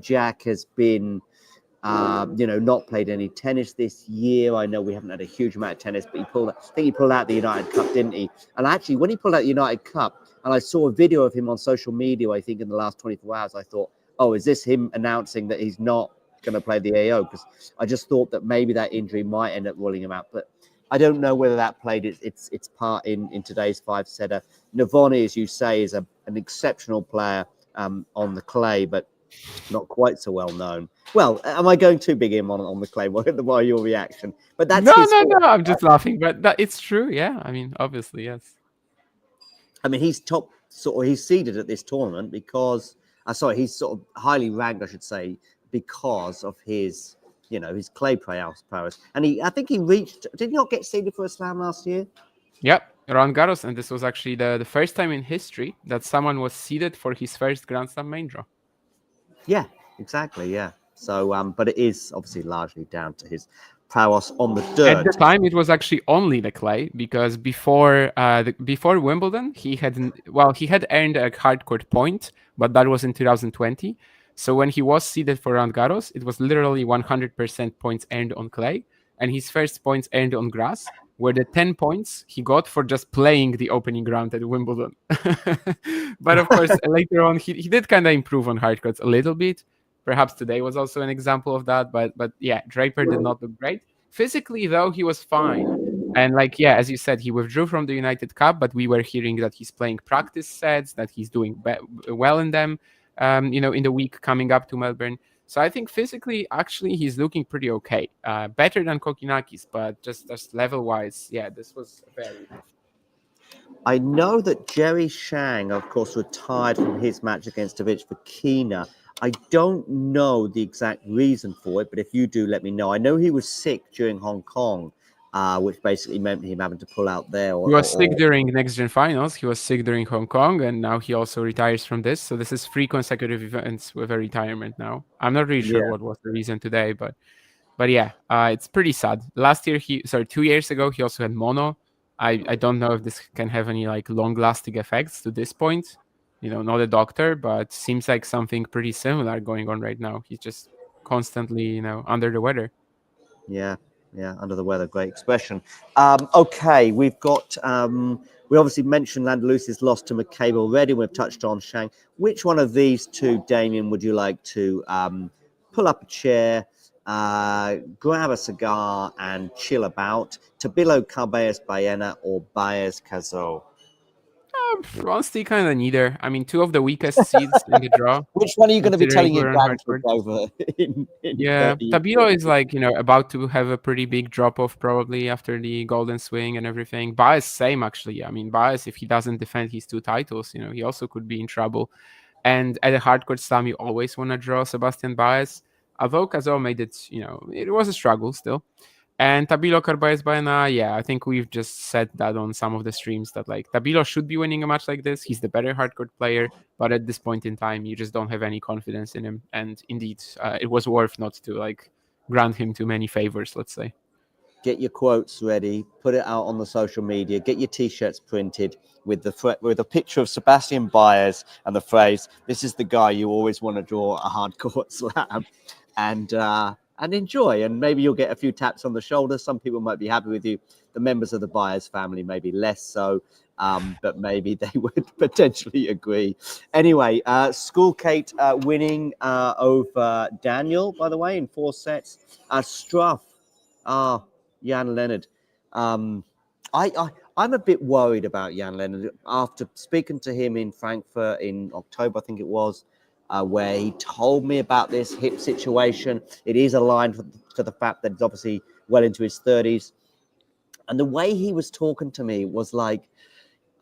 Jack has been, not played any tennis this year. I know we haven't had a huge amount of tennis, but I think he pulled out the United Cup, didn't he? And actually, when he pulled out the United Cup, and I saw a video of him on social media, I think in the last 24 hours, I thought, oh, is this him announcing that he's not going to play the AO? Because I just thought that maybe that injury might end up ruling him out. But I don't know whether that played its part in today's 5-setter. Navoni, as you say, is an exceptional player on the clay, but not quite so well known. Well, am I going too big in on the clay? What are your reaction? But that's no. I'm just laughing, but it's true. Yeah, I mean, obviously, yes. I mean, he's he's seeded at this tournament because he's sort of highly ranked, I should say, because of his his clay prowess. And I think he reached, did he not get seeded for a slam last year? Yep, Roland Garros. And this was actually the first time in history that someone was seeded for his first Grand Slam main draw. Yeah, exactly. Yeah. So, but it is obviously largely down to his prowess on the dirt. At the time, it was actually only the clay because before Wimbledon, he had earned a hardcourt point, but that was in 2020. So when he was seeded for Roland Garros, it was literally 100% points earned on clay, and his first points earned on grass were the 10 points he got for just playing the opening round at Wimbledon. But of course, later on, he did kind of improve on hardcourts a little bit. Perhaps today was also an example of that. But yeah, Draper did not look great. Physically, though, he was fine. And as you said, he withdrew from the United Cup, but we were hearing that he's playing practice sets, that he's doing well in them. In the week coming up to Melbourne. So I think physically, actually, he's looking pretty okay. Better than Kokkinakis, but just level-wise, yeah, this was very... I know that Jerry Shang, of course, retired from his match against Djokovic for Kina. I don't know the exact reason for it, but if you do, let me know. I know he was sick during Hong Kong, which basically meant him having to pull out there. He was sick during Next Gen Finals. He was sick during Hong Kong, and now he also retires from this. So this is 3 consecutive events with a retirement now. I'm not really sure what was the reason today, but yeah, it's pretty sad. 2 years ago, he also had mono. I don't know if this can have any long-lasting effects to this point. Not a doctor, but seems like something pretty similar going on right now. He's just constantly, under the weather. Yeah, under the weather. Great expression. Okay, we've got... we obviously mentioned Landalusi's loss to McCabe already. We've touched on Shang. Which one of these two, Damien, would you like to pull up a chair, grab a cigar, and chill about? Tabilo, Carballes, Baena, or Baez, Cazot? Honestly, kind of neither. I mean, 2 of the weakest seeds in the draw. Which one are you going to be telling your dad to over? Tabilo is about to have a pretty big drop-off probably after the Golden Swing and everything. Baez, same actually. I mean, Baez, if he doesn't defend his 2 titles, he also could be in trouble. And at a hardcourt slam, you always want to draw Sebastian Baez. Although Cazot made it, it was a struggle still. And Tabilo, Carballes, Baena, I think we've just said that on some of the streams that Tabilo should be winning a match like this. He's the better hardcourt player, but at this point in time, you just don't have any confidence in him. And indeed, it was worth not to grant him too many favors, let's say. get your quotes ready, put it out on the social media, get your t-shirts printed with with a picture of Sebastian Baez and the phrase, "This is the guy you always want to draw a hardcourt slam," and enjoy. And maybe you'll get a few taps on the shoulder. Some people might be happy with you. The members of the Baez family maybe less so, but maybe they would potentially agree. Anyway, School Kate winning over Daniel, by the way, in 4 sets. Struff, Jan Leonard. I'm a bit worried about Jan Leonard after speaking to him in Frankfurt in October, I think it was, where he told me about this hip situation. It is aligned to the fact that he's obviously well into his 30s. And the way he was talking to me was like,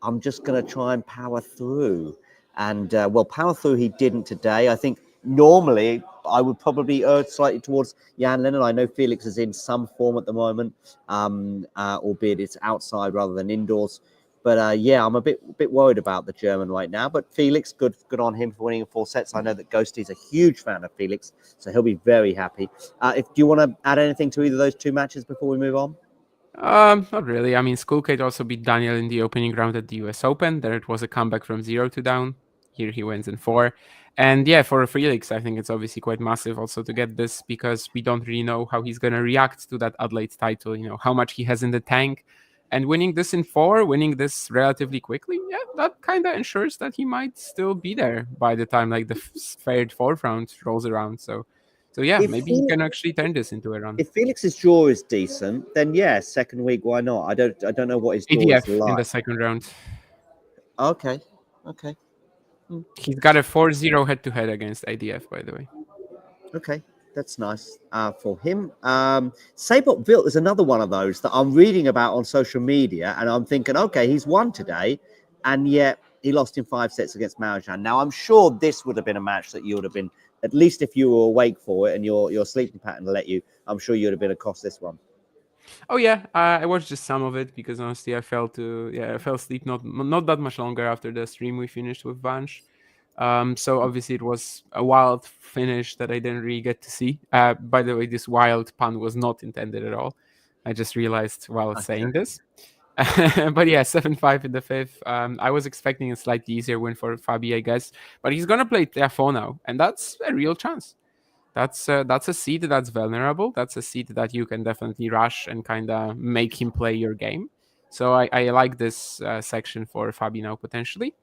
I'm just going to try and power through. And, power through he didn't today. I think normally I would probably err slightly towards Jan Leonard. I know Felix is in some form at the moment, albeit it's outside rather than indoors. But I'm a bit worried about the German right now. But Felix, good on him for winning in 4 sets. I know that Ghosty is a huge fan of Felix, so he'll be very happy. Do you want to add anything to either of those 2 matches before we move on? Not really. I mean, Schoolkate also beat Daniel in the opening round at the US Open. There it was a comeback from 0 down. Here he wins in 4. And yeah, for Felix, I think it's obviously quite massive also to get this, because we don't really know how he's going to react to that Adelaide title, how much he has in the tank. And winning this in 4, winning this relatively quickly, yeah, that kind of ensures that he might still be there by the time like the 3rd, 4th round rolls around. So yeah, maybe he can actually turn this into a run. If Felix's draw is decent, then yeah, 2nd week, why not? I don't know what his draw ADF is like. in the 2nd round. Okay. He's got a 4-0 head-to-head against ADF, by the way. Okay, that's nice for him. Seyboth Wild is another one of those that I'm reading about on social media, and I'm thinking, okay, he's won today, and yet he lost in 5 sets against Marjan. Now, I'm sure this would have been a match that you would have been, at least if you were awake for it and your sleeping pattern let you, I'm sure you would have been across this one. Oh yeah, I watched just some of it because honestly I fell asleep not that much longer after the stream we finished with Vanch. So obviously it was a wild finish that I didn't really get to see. By the way, this wild pun was not intended at all. I just realized while saying this. But yeah, 7-5 in the 5th. I was expecting a slightly easier win for Fabi, I guess. But he's going to play Tiafoe now, and that's a real chance. That's a seed that's vulnerable. That's a seed that you can definitely rush and kind of make him play your game. So I like this section for Fabi now, potentially.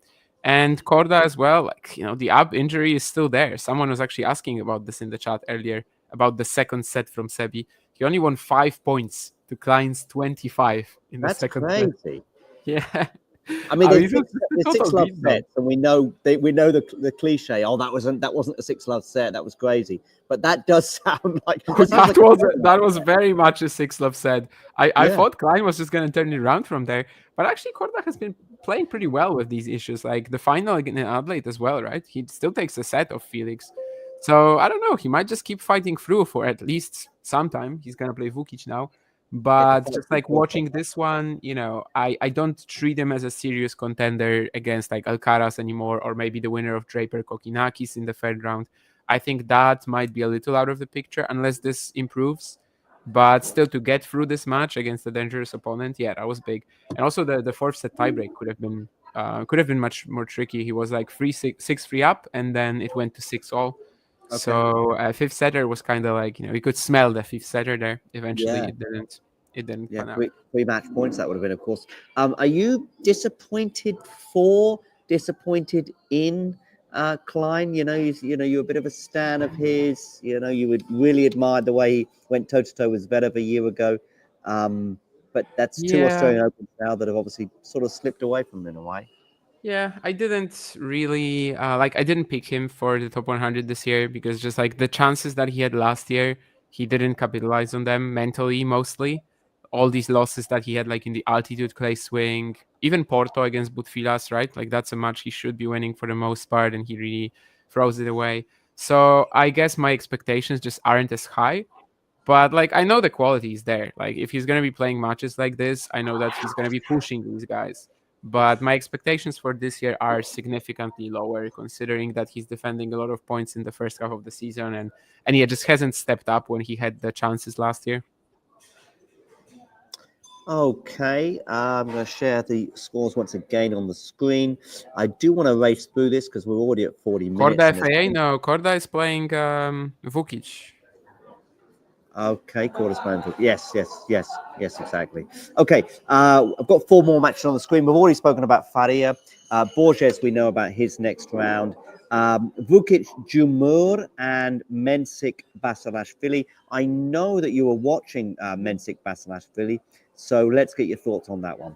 And Korda as well, the ab injury is still there. Someone was actually asking about this in the chat earlier, about the 2nd set from Sebi. He only won 5 points to Klein's 25 in the 2nd set. That's crazy. Yeah. I mean, there's 6 love sets, and we know the cliche. Oh, that wasn't a 6 love set. That was crazy. But that does sound like that was very much a 6 love set. I thought Klein was just going to turn it around from there, but actually Korda has been playing pretty well with these issues. Like the final in Adelaide as well, right? He still takes a set of Felix. So I don't know. He might just keep fighting through for at least some time. He's going to play Vukic now. But just like watching this one, I don't treat him as a serious contender against like Alcaraz anymore, or maybe the winner of Draper Kokkinakis in the 3rd round. I think that might be a little out of the picture unless this improves. But still, to get through this match against a dangerous opponent, yeah, that was big. And also the 4th set tiebreak could have been much more tricky. He was like 6-3 up, and then it went to 6-all. Okay. So 5th setter was kind of like, you could smell the 5th setter there. Eventually, it didn't pan out. 3 match points that would have been, of course. Are you disappointed in Klein? You're a bit of a stan of his. You would really admire the way he went toe-to-toe with Zverev a year ago. But that's 2 Australian Opens now that have obviously sort of slipped away from him in a way. Yeah, I didn't really I didn't pick him for the top 100 this year because just like the chances that he had last year, he didn't capitalize on them mentally mostly. All these losses that he had like in the altitude clay swing, even Porto against Boutfilas, right? Like that's a match he should be winning for the most part, and he really throws it away. So I guess my expectations just aren't as high. But like I know the quality is there. Like if he's gonna be playing matches like this, I know that he's gonna be pushing these guys. But my expectations for this year are significantly lower, considering that he's defending a lot of points in the first half of the season, and he just hasn't stepped up when he had the chances last year. Okay, I'm going to share the scores once again on the screen. I do want to race through this because we're already at 40 minutes. Korda FAA? No, Korda is playing Vukic. Okay, quarters playing. Yes, exactly. Okay, I've got 4 more matches on the screen. We've already spoken about Faria. Borges, we know about his next round. Vukic, Jumur, and Mensik Basilashvili. I know that you were watching Mensik Basilashvili, so let's get your thoughts on that one.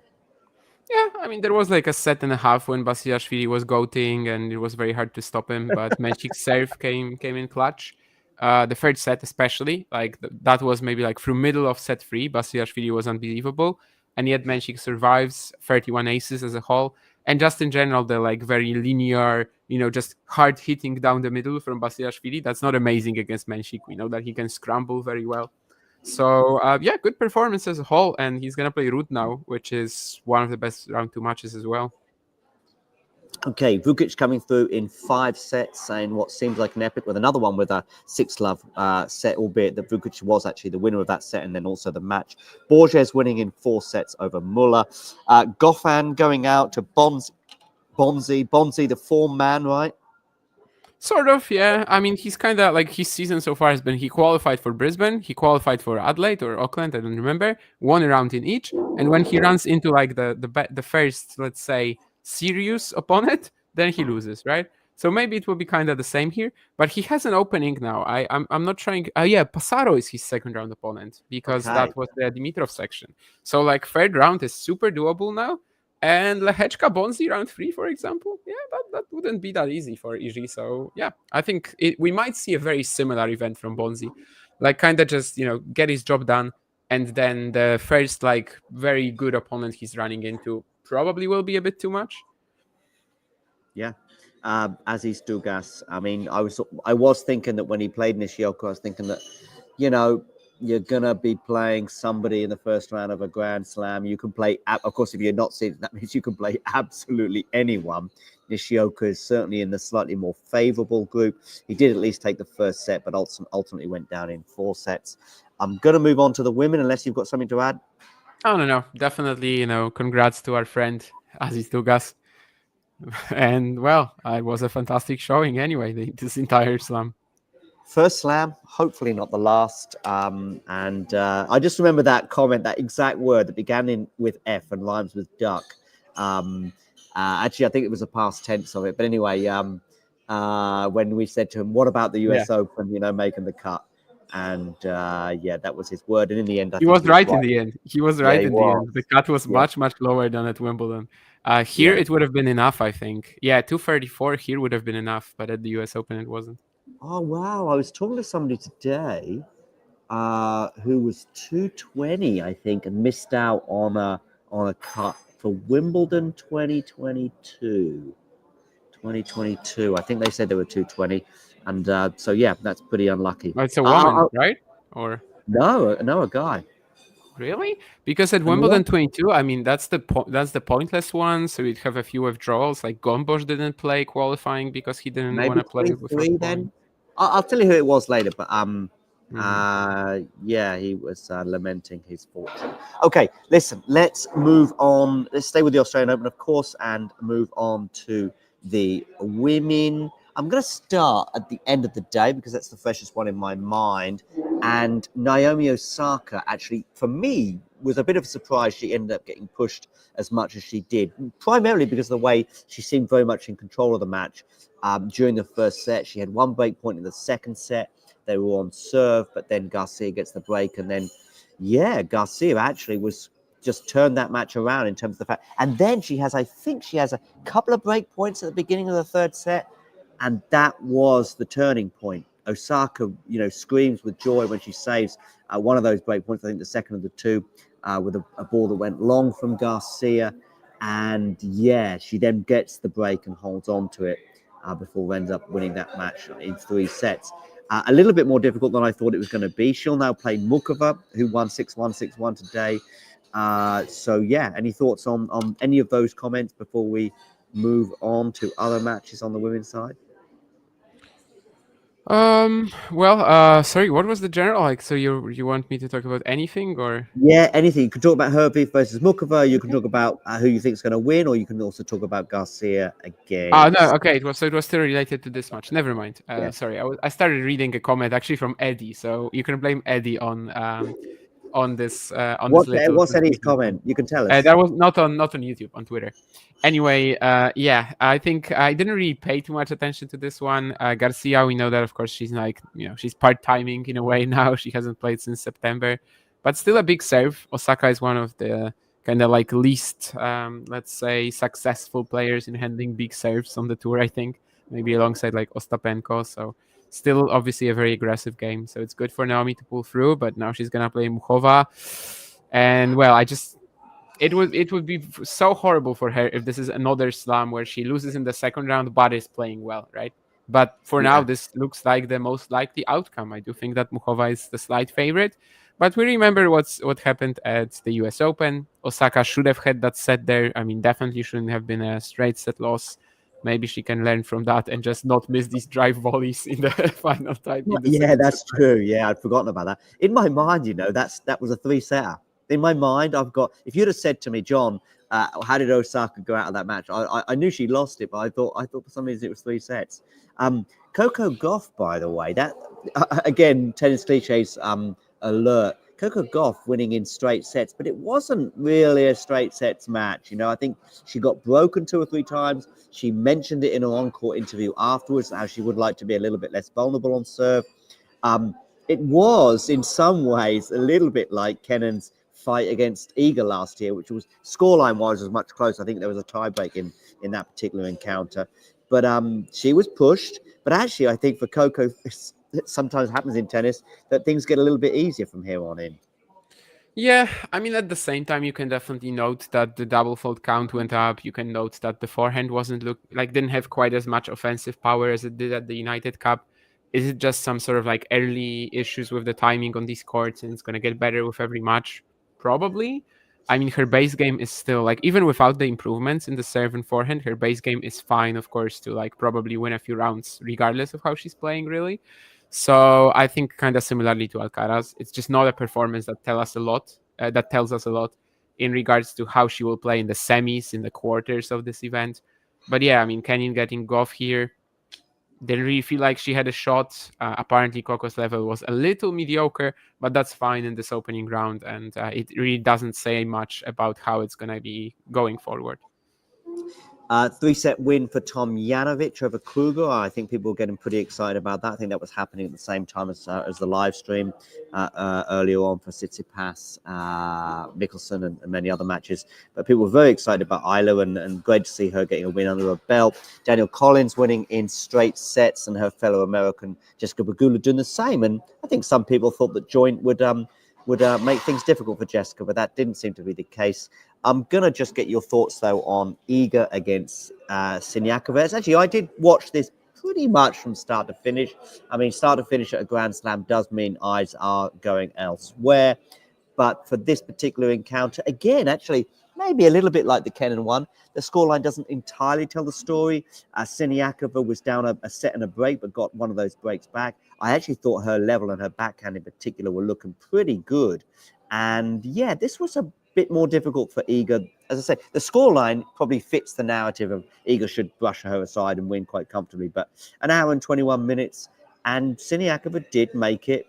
Yeah, I mean, there was like a set and a half when Basilashvili was goating, and it was very hard to stop him. But Menchik's serve came in clutch. The third set, especially, like that was maybe like through middle of set 3. Basilashvili was unbelievable, and yet Menchik survives 31 aces as a whole. And just in general, the like very linear, just hard hitting down the middle from Basilashvili. That's not amazing against Menchik. We know that he can scramble very well. So, yeah, good performance as a whole. And he's going to play Ruud now, which is one of the best round 2 matches as well. Okay, Vukic coming through in 5 sets, saying what seems like an epic with another one with a 6-love set, albeit that Vukic was actually the winner of that set and then also the match. Borges winning in 4 sets over Muller. Goffin going out to Bonzi, the form man, right? Sort of, yeah. I mean, he's kind of like his season so far has been he qualified for Brisbane, he qualified for Adelaide or Auckland, I don't remember, 1 round in each. And when he runs into like the first, let's say, serious opponent, then he loses, right? So maybe it will be kind of the same here, but he has an opening now. I'm not trying. Yeah, Passaro is his second round opponent because that was the Dimitrov section. So like third round is super doable now. And Lehechka Bonzi round 3, for example, yeah, that wouldn't be that easy for Iji. So yeah, I think we might see a very similar event from Bonzi, like kind of just get his job done, and then the first like very good opponent he's running into probably will be a bit too much. Yeah. As is Dugas. I mean, I was thinking that when he played Nishioka, I was thinking that, you're gonna be playing somebody in the first round of a Grand Slam. You can play, of course, if you're not seeing, that means you can play absolutely anyone. Nishioka is certainly in the slightly more favorable group. He did at least take the first set, but ultimately went down in 4 sets. I'm gonna move on to the women, unless you've got something to add. Oh no, definitely. Congrats to our friend Aziz Dugas. And well, it was a fantastic showing anyway, this entire slam. First slam, hopefully not the last. And I just remember that comment, that exact word that began with F and rhymes with duck. Actually, I think it was a past tense of it. But anyway, when we said to him, what about the US Open, making the cut? And that was his word. And in the end, he was right in the end. He was right in the end. The cut was much, much lower than at Wimbledon. Here, it would have been enough, I think. Yeah, 234 here would have been enough. But at the US Open, it wasn't. Oh, wow. I was talking to somebody today who was 220, I think, and missed out on a cut for Wimbledon 2022. I think they said they were 220. And so, yeah, that's pretty unlucky. It's a woman, right? Or No, a guy. Really? Because at Wimbledon 22, I mean, that's the pointless one. So you'd have a few withdrawals. Like Gombos didn't play qualifying because he didn't want to play with 3 then. I'll tell you who it was later, but he was lamenting his fortune. Okay, listen, let's move on. Let's stay with the Australian Open, of course, and move on to the women. I'm going to start at the end of the day because that's the freshest one in my mind. And Naomi Osaka, actually, for me, was a bit of a surprise. She ended up getting pushed as much as she did, primarily because of the way she seemed very much in control of the match. During the first set, she had 1 break point in the second set. They were on serve, but then Garcia gets the break. And then, Garcia actually was just turned that match around in terms of the fact. And then I think she has a couple of break points at the beginning of the third set. And that was the turning point. Osaka, screams with joy when she saves one of those break points. I think the second of the 2 with a ball that went long from Garcia. And she then gets the break and holds on to it before ends up winning that match in 3 sets. A little bit more difficult than I thought it was going to be. She'll now play Mukova, who won 6-1, 6-1 today. Any thoughts on any of those comments before we move on to other matches on the women's side? Sorry, what was the general like? So you want me to talk about anything or? Yeah, anything. You can talk about Herbie versus Mukova. You can talk about who you think is going to win, or you can also talk about Garcia Oh no, against. okay. It was still related to this match. Never mind. Yeah. Sorry, I started reading a comment actually from Eddie, so you can blame Eddie on this little What's Eddie's confusion. comment? You can tell us. That was not on YouTube, on Twitter. Anyway, yeah, I think I didn't really pay too much attention to this one. Garcia, we know that of course she's like, she's part-timing in a way now. She hasn't played since September, but still a big serve. Osaka is one of the kind of like least, let's say, successful players in handling big serves on the tour, I think, maybe alongside like Ostapenko. So still obviously a very aggressive game. So it's good for Naomi to pull through, but now she's going to play Muchova. And well, it would be so horrible for her if this is another slam where she loses in the second round but is playing well, right? But for now, this looks like the most likely outcome. I do think that Muchova is the slight favorite. But we remember what happened at the US Open. Osaka should have had that set there. I mean, definitely shouldn't have been a straight set loss. Maybe she can learn from that and just not miss these drive volleys in the final time. Yeah, that's true. Yeah, I'd forgotten about that. In my mind, that was a 3-setter. In my mind, if you'd have said to me, John, how did Osaka go out of that match? I knew she lost it, but I thought for some reason it was 3 sets. Coco Gauff, by the way, that again, tennis cliches alert. Coco Gauff winning in straight sets, but it wasn't really a straight sets match. I think she got broken 2 or 3 times. She mentioned it in her on-court interview afterwards, how she would like to be a little bit less vulnerable on serve. It was in some ways a little bit like Kennan's fight against Iga last year, which was scoreline-wise was much closer. I think there was a tiebreak in that particular encounter. But she was pushed. But actually, I think for Coco, it sometimes happens in tennis that things get a little bit easier from here on in. Yeah, I mean, at the same time, you can definitely note that the double fault count went up. You can note that the forehand didn't have quite as much offensive power as it did at the United Cup. Is it just some sort of like early issues with the timing on these courts and it's going to get better with every match? Probably. I mean, her base game is still like, even without the improvements in the serve and forehand, her base game is fine, of course, to like probably win a few rounds regardless of how she's playing, really. So I think kind of similarly to Alcaraz, it's just not a performance that tells us a lot in regards to how she will play in the semis, in the quarters of this event. But yeah, I mean, Kenin getting Gauff here, didn't really feel like she had a shot. Apparently, Coco's level was a little mediocre, but that's fine in this opening round, and it really doesn't say much about how it's going to be going forward. 3-set win for Tomljanovic over Kruger. I think people were getting pretty excited about that. I think that was happening at the same time as the live stream earlier on for Tsitsipas, Michelsen, and many other matches. But people were very excited about Isla and great to see her getting a win under her belt. Danielle Collins winning in straight sets and her fellow American Jessica Pegula doing the same. And I think some people thought that joint would make things difficult for Jessica, but that didn't seem to be the case. I'm going to just get your thoughts, though, on Iga against Siniakova. Actually, I did watch this pretty much from start to finish. I mean, start to finish at a Grand Slam does mean eyes are going elsewhere. But for this particular encounter, again, actually, maybe a little bit like the Kenin one, the scoreline doesn't entirely tell the story. Siniakova was down a set and a break, but got one of those breaks back. I actually thought her level and her backhand in particular were looking pretty good. And yeah, this was a bit more difficult for Iga. As I say, the scoreline probably fits the narrative of Iga should brush her aside and win quite comfortably. But an hour and 21 minutes, and Siniakova did make it,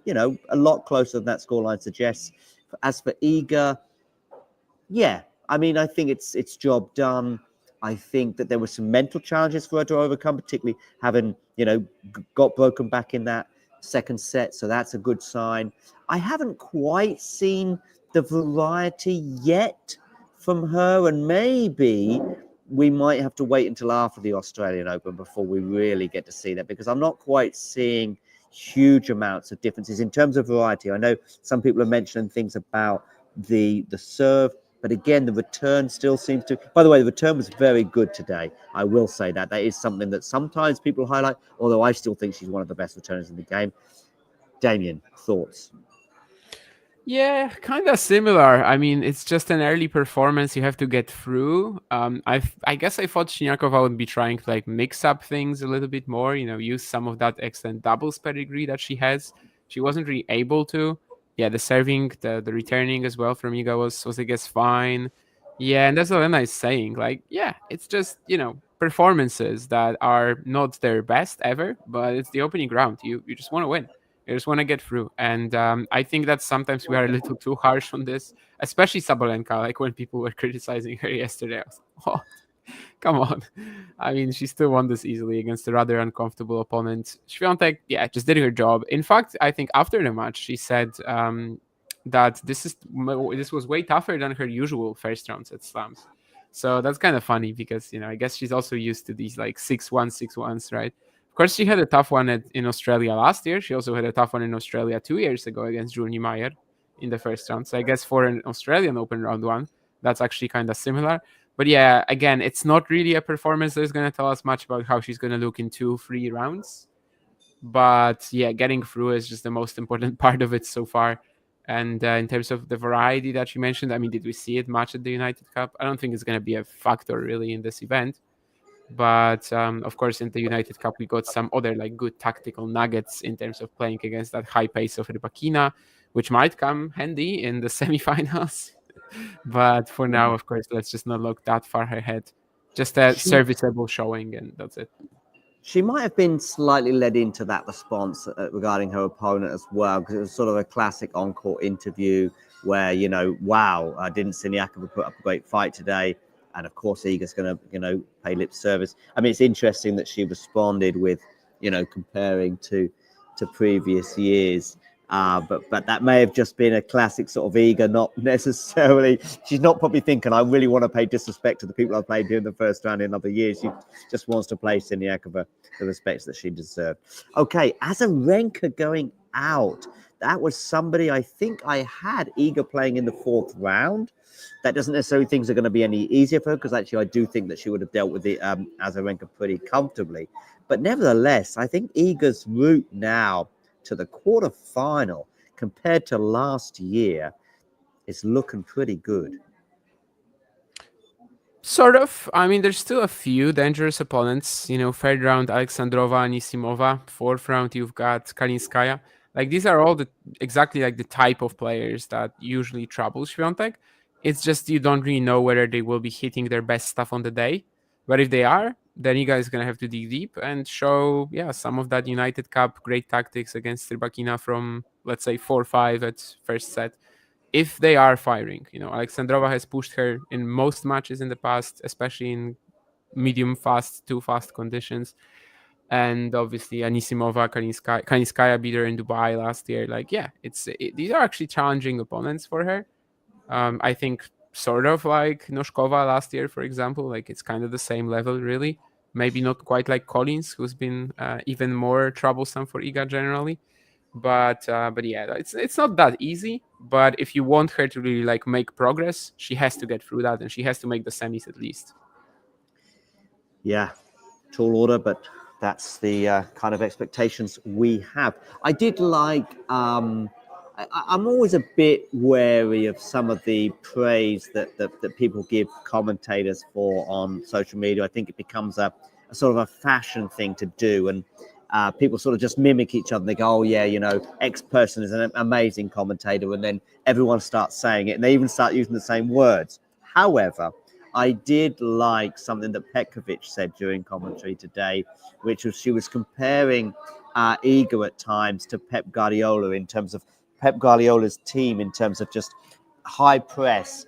a lot closer than that scoreline suggests. As for Iga, yeah, I mean, I think it's job done. I think that there were some mental challenges for her to overcome, particularly having, got broken back in that second set. So that's a good sign. I haven't quite seen the variety yet from her, and maybe we might have to wait until after the Australian Open before we really get to see that, because I'm not quite seeing huge amounts of differences in terms of variety. I know some people are mentioning things about the serve, but again, the return still seems to... By the way, the return was very good today. I will say that. That is something that sometimes people highlight, although I still think she's one of the best returners in the game. Damien, thoughts? Yeah, kind of similar. I mean, it's just an early performance you have to get through. I guess I thought Siniakova would be trying to like mix up things a little bit more, use some of that excellent doubles pedigree that she has. She wasn't really able to. Yeah, the serving, the returning as well from Iga was I guess fine. Yeah, and that's what Elena is saying. Like, yeah, it's just, performances that are not their best ever, but it's the opening round. You just want to win. I just want to get through. And I think that sometimes we are a little too harsh on this, especially Sabalenka. Like when people were criticizing her yesterday, I was like, oh, come on. I mean, she still won this easily against a rather uncomfortable opponent. Swiatek, yeah, just did her job. In fact, I think after the match, she said that this was way tougher than her usual first rounds at slams. So that's kind of funny because, I guess she's also used to these like 6-1, 6-1s, right? Of course, she had a tough one in Australia last year. She also had a tough one in Australia 2 years ago against Juni Meyer in the first round. So I guess for an Australian Open round one, that's actually kind of similar. But yeah, again, it's not really a performance that is going to tell us much about how she's going to look in 2-3 rounds. But yeah, getting through is just the most important part of it so far. And in terms of the variety that you mentioned, I mean, did we see it much at the United Cup? I don't think it's going to be a factor really in this event. But of course, in the United Cup, we got some other like good tactical nuggets in terms of playing against that high pace of Rybakina, which might come handy in the semifinals. But for now, of course, let's just not look that far ahead. Just a serviceable showing, and that's it. She might have been slightly led into that response regarding her opponent as well, because it was sort of a classic on-court interview where, wow, didn't Siniakova put up a great fight today? And of course, Iga's going to, pay lip service. I mean, it's interesting that she responded with, comparing to previous years. But that may have just been a classic sort of Iga, not necessarily. She's not probably thinking, I really want to pay disrespect to the people I played here in the first round in other years. She just wants to play Siniakova the respects that she deserved. Okay, Azarenka going out. That was somebody I think I had Iga playing in the fourth round. That doesn't necessarily things are going to be any easier for her, because actually I do think that she would have dealt with the Azarenka pretty comfortably. But nevertheless, I think Iga's route now to the quarterfinal compared to last year is looking pretty good. Sort of. I mean, there's still a few dangerous opponents. Third round, Alexandrova, Anisimova. Fourth round, you've got Kalinskaya. Like, these are all exactly like the type of players that usually trouble Swiatek. It's just you don't really know whether they will be hitting their best stuff on the day. But if they are, then Iga is going to have to dig deep and show, some of that United Cup great tactics against Rybakina from, let's say, 4-5 at first set. If they are firing, Alexandrova has pushed her in most matches in the past, especially in medium fast, too fast conditions. And obviously Anisimova, Kalinskaya beat her in Dubai last year. Like, these are actually challenging opponents for her. I think sort of like Noskova last year, for example. Like, it's kind of the same level, really. Maybe not quite like Collins, who's been even more troublesome for Iga generally. But yeah, it's not that easy. But if you want her to really like make progress, she has to get through that, and she has to make the semis at least. Yeah, tall order, but that's the kind of expectations we have. I did like. I'm always a bit wary of some of the praise that people give commentators for on social media. I think it becomes a sort of a fashion thing to do, and people sort of just mimic each other. They go, oh yeah, X person is an amazing commentator, and then everyone starts saying it, and they even start using the same words. However, I did like something that Petkovic said during commentary today, which was she was comparing Iga at times to Pep Guardiola in terms of Pep Guardiola's team, in terms of just high press,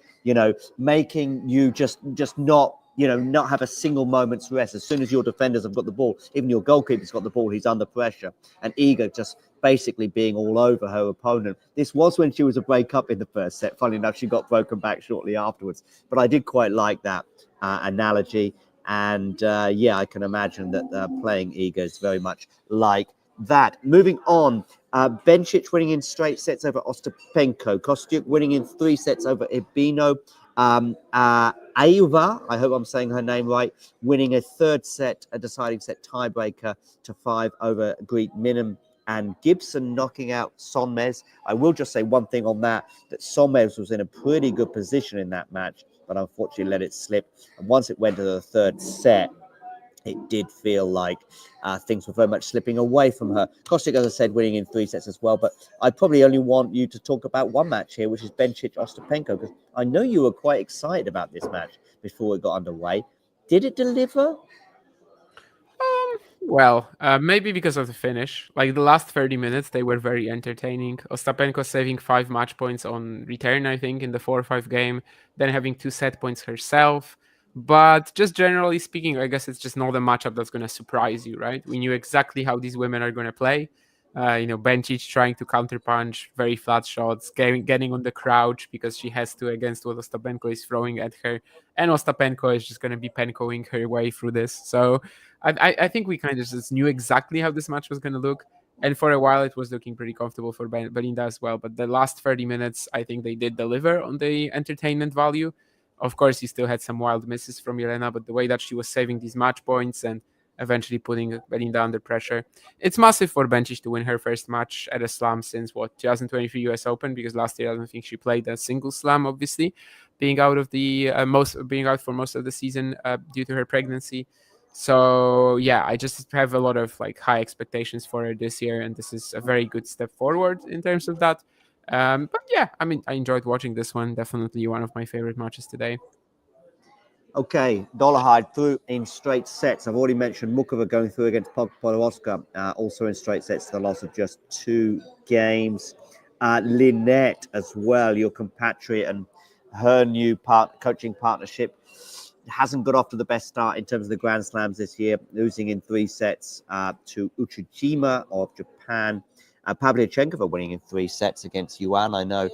making you just not, not have a single moment's rest. As soon as your defenders have got the ball, even your goalkeeper's got the ball, he's under pressure. And Iga just basically being all over her opponent. This was when she was a break-up in the first set. Funny enough, she got broken back shortly afterwards. But I did quite like that analogy. And I can imagine that playing Iga is very much like that. Moving on, Bencic winning in straight sets over Ostapenko. Kostyuk winning in 3 sets over Ibino. Ava, I hope I'm saying her name right, winning a third set, a deciding set tiebreaker to 5 over Greek and Gibson knocking out Sonmez. I will just say one thing on that Sonmez was in a pretty good position in that match, but unfortunately let it slip. And once it went to the third set, it did feel like things were very much slipping away from her. Kostic, as I said, winning in 3 sets as well. But I probably only want you to talk about one match here, which is Bencic-Ostapenko, because I know you were quite excited about this match before it got underway. Did it deliver? Well, maybe because of the finish. Like the last 30 minutes, they were very entertaining. Ostapenko saving 5 match points on return, I think, in the 4-5 game, then having 2 set points herself. But just generally speaking, I guess it's just not a matchup that's going to surprise you, right? We knew exactly how these women are going to play. Bencic trying to counterpunch, very flat shots, getting on the crouch because she has to against what Ostapenko is throwing at her. And Ostapenko is just going to be penkoing her way through this. So I think we kind of just knew exactly how this match was going to look. And for a while, it was looking pretty comfortable for Belinda as well. But the last 30 minutes, I think they did deliver on the entertainment value. Of course, you still had some wild misses from Jelena, but the way that she was saving these match points and eventually putting Belinda under pressure, it's massive for Bencic to win her first match at a slam since 2023 US Open, because last year I don't think she played a single slam, obviously, being out for most of the season due to her pregnancy. So yeah, I just have a lot of high expectations for her this year, and this is a very good step forward in terms of that. But yeah, I mean, I enjoyed watching this one. Definitely one of my favorite matches today. Okay, Dollarhide through in straight sets. I've already mentioned Mukova going through against Podoroska, also in straight sets, the loss of just 2 games. Lynette as well, your compatriot, and her new coaching partnership hasn't got off to the best start in terms of the Grand Slams this year, losing in 3 sets to Uchijima of Japan. Pavlyuchenkova winning in 3 sets against Yuan. I know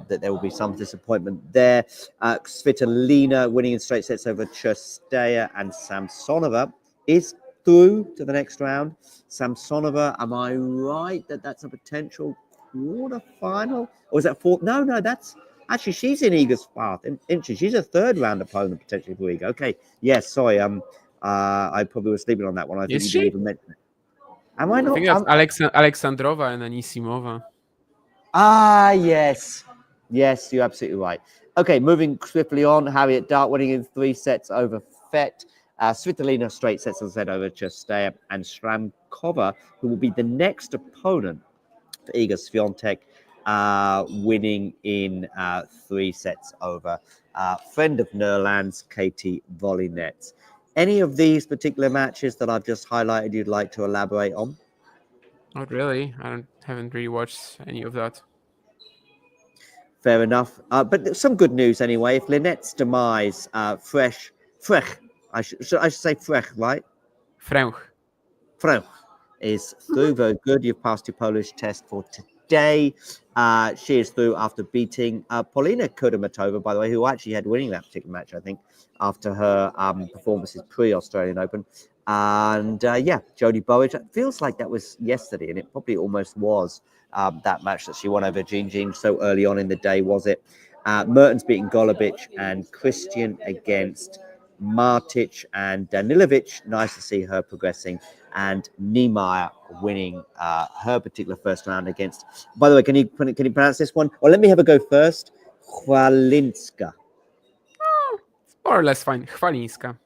that there will be some disappointment there. Svitolina winning in straight sets over Chustaya, and Samsonova is through to the next round. Samsonova, am I right that that's a potential quarterfinal? Or is that 4? No, that's actually, she's in Iga's path, isn't she? She's a 3rd round opponent potentially for Iga. Okay, yes, sorry. I probably was sleeping on that one. I think you didn't even mention it. Am I not? I think that's Alexandrova and Anisimova. Yes. Yes, you're absolutely right. Okay, moving swiftly on. Harriet Dart winning in 3 sets over Fett. Svitolina straight sets, as I said, over Chustaya, and Shramkova, who will be the next opponent for Iga Swiatek, winning in 3 sets over friend of Nerland's, Katie Volinets. Any of these particular matches that I've just highlighted you'd like to elaborate on? Not really. I haven't really watched any of that. Fair enough. But some good news anyway. If Lynette's demise, Frech, I should say Frech, right? Frech is through. Very good. You've passed your Polish test for today. She is through after beating Polina Kudermetova, by the way, who actually had winning that particular match, I think, after her performances pre-Australian Open. And Jodie Bowich. It feels like that was yesterday, and it probably almost was that match that she won over Jean so early on in the day, was it? Mertens beating Golubic, and Christian against Martic and Danilovic. Nice to see her progressing. And Niemeyer winning her particular first round against. By the way, can you pronounce this one? Or let me have a go first. Chwalinska. It's more or less fine. Chwalinska.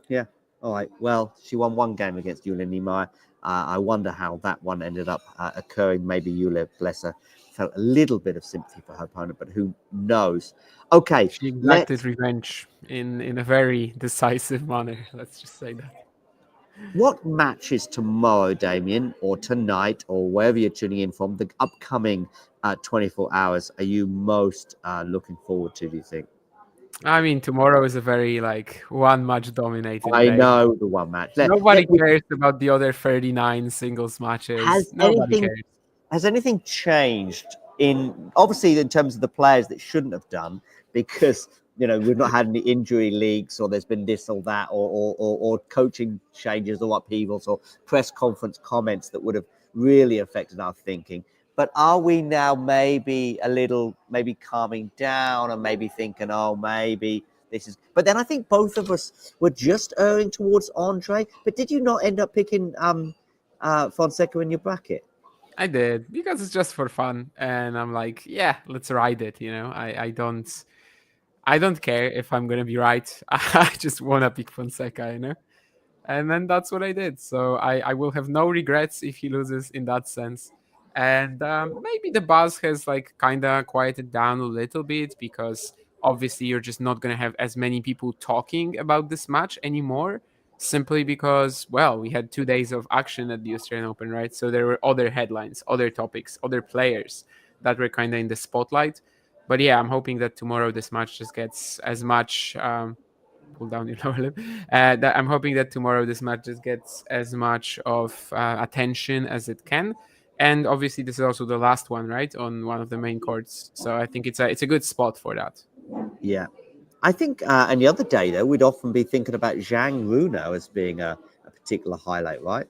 Yeah. All right. Well, she won 1 game against Yulia Niemeyer. I wonder how that one ended up occurring. Maybe Yulia, bless her, felt a little bit of sympathy for her opponent, but who knows? Okay. She exacted revenge in a very decisive manner. Let's just say that. What matches tomorrow, Damien, or tonight, or wherever you're tuning in from, the upcoming 24 hours, are you most looking forward to, do you think? I mean, tomorrow is a very one match dominated I day. know the one match. Nobody cares about the other 39 singles matches. Nobody cares. Has anything changed obviously in terms of the players that shouldn't have done, because we've not had any injury leaks, or there's been this or that, or coaching changes or upheavals or press conference comments that would have really affected our thinking. But are we now maybe a little calming down and maybe thinking, oh, maybe this is... But then I think both of us were just erring towards Andre. But did you not end up picking Fonseca in your bracket? I did, because it's just for fun, and I'm like, yeah, let's ride it. I don't care if I'm gonna be right. I just wanna pick Fonseca. And then that's what I did. So I will have no regrets if he loses in that sense. And maybe the buzz has like kind of quieted down a little bit, because obviously you're just not going to have as many people talking about this match anymore, simply because, well, we had 2 days of action at the Australian Open, right? So there were other headlines, other topics, other players that were kind of in the spotlight. But yeah, I'm hoping that tomorrow this match just gets as much... pull down your lower lip. That I'm hoping that tomorrow this match just gets as much of attention as it can. And obviously this is also the last one, right, on one of the main courts. So I think it's a good spot for that. Yeah. I think, and the other day, though, we'd often be thinking about Zhang Runo as being a particular highlight, right?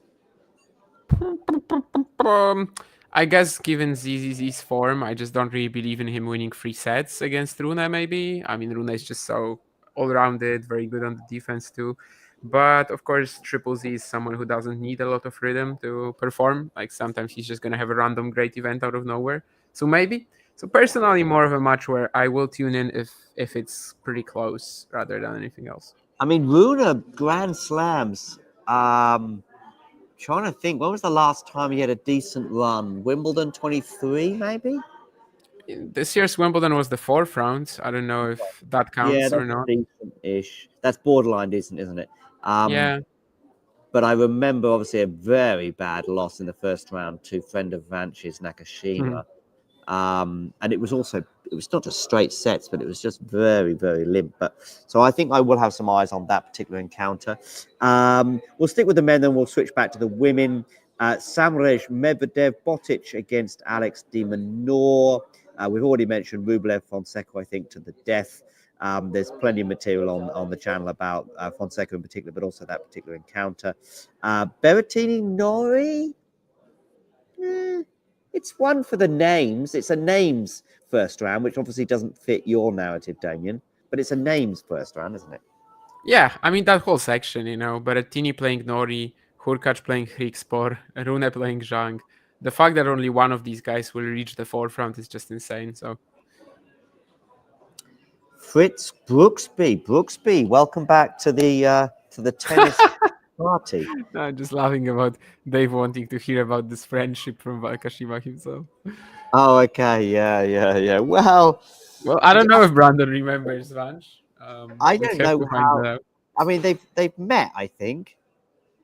I guess given ZZZ's form, I just don't really believe in him winning 3 sets against Rune, maybe. I mean, Rune is just so all-rounded, very good on the defense too. But of course, Triple Z is someone who doesn't need a lot of rhythm to perform. Like sometimes he's just going to have a random great event out of nowhere. So maybe. So personally, more of a match where I will tune in if it's pretty close rather than anything else. I mean, Rune Grand Slams. Trying to think, when was the last time he had a decent run? Wimbledon 23, maybe? This year's Wimbledon was the 4th round. I don't know if that counts or not. Decent-ish. That's borderline decent, isn't it? Yeah. But I remember, obviously, a very bad loss in the first round to friend of Vanch's, Nakashima. And it was not just straight sets, but it was just very, very limp. But so I think I will have some eyes on that particular encounter. We'll stick with the men, then we'll switch back to the women. Samrej Medvedev Botic against Alex de Minaur. We've already mentioned Rublev Fonseca, I think, to the death. There's plenty of material on the channel about Fonseca in particular, but also that particular encounter. Berrettini Nori. It's one for the names. It's a names first round, which obviously doesn't fit your narrative, Damien. But it's a names first round, isn't it? Yeah, I mean, that whole section, Berrettini playing Nori, Hurkacz playing Hrikspor, Rune playing Zhang. The fact that only one of these guys will reach the 4th round is just insane. So, Fritz Brooksby, welcome back to the tennis party. I'm just laughing about Dave wanting to hear about this friendship from Kashima himself. Oh, okay, yeah. Well, I don't know if Brandon remembers Vanch. I don't know how. I mean, they've met, I think.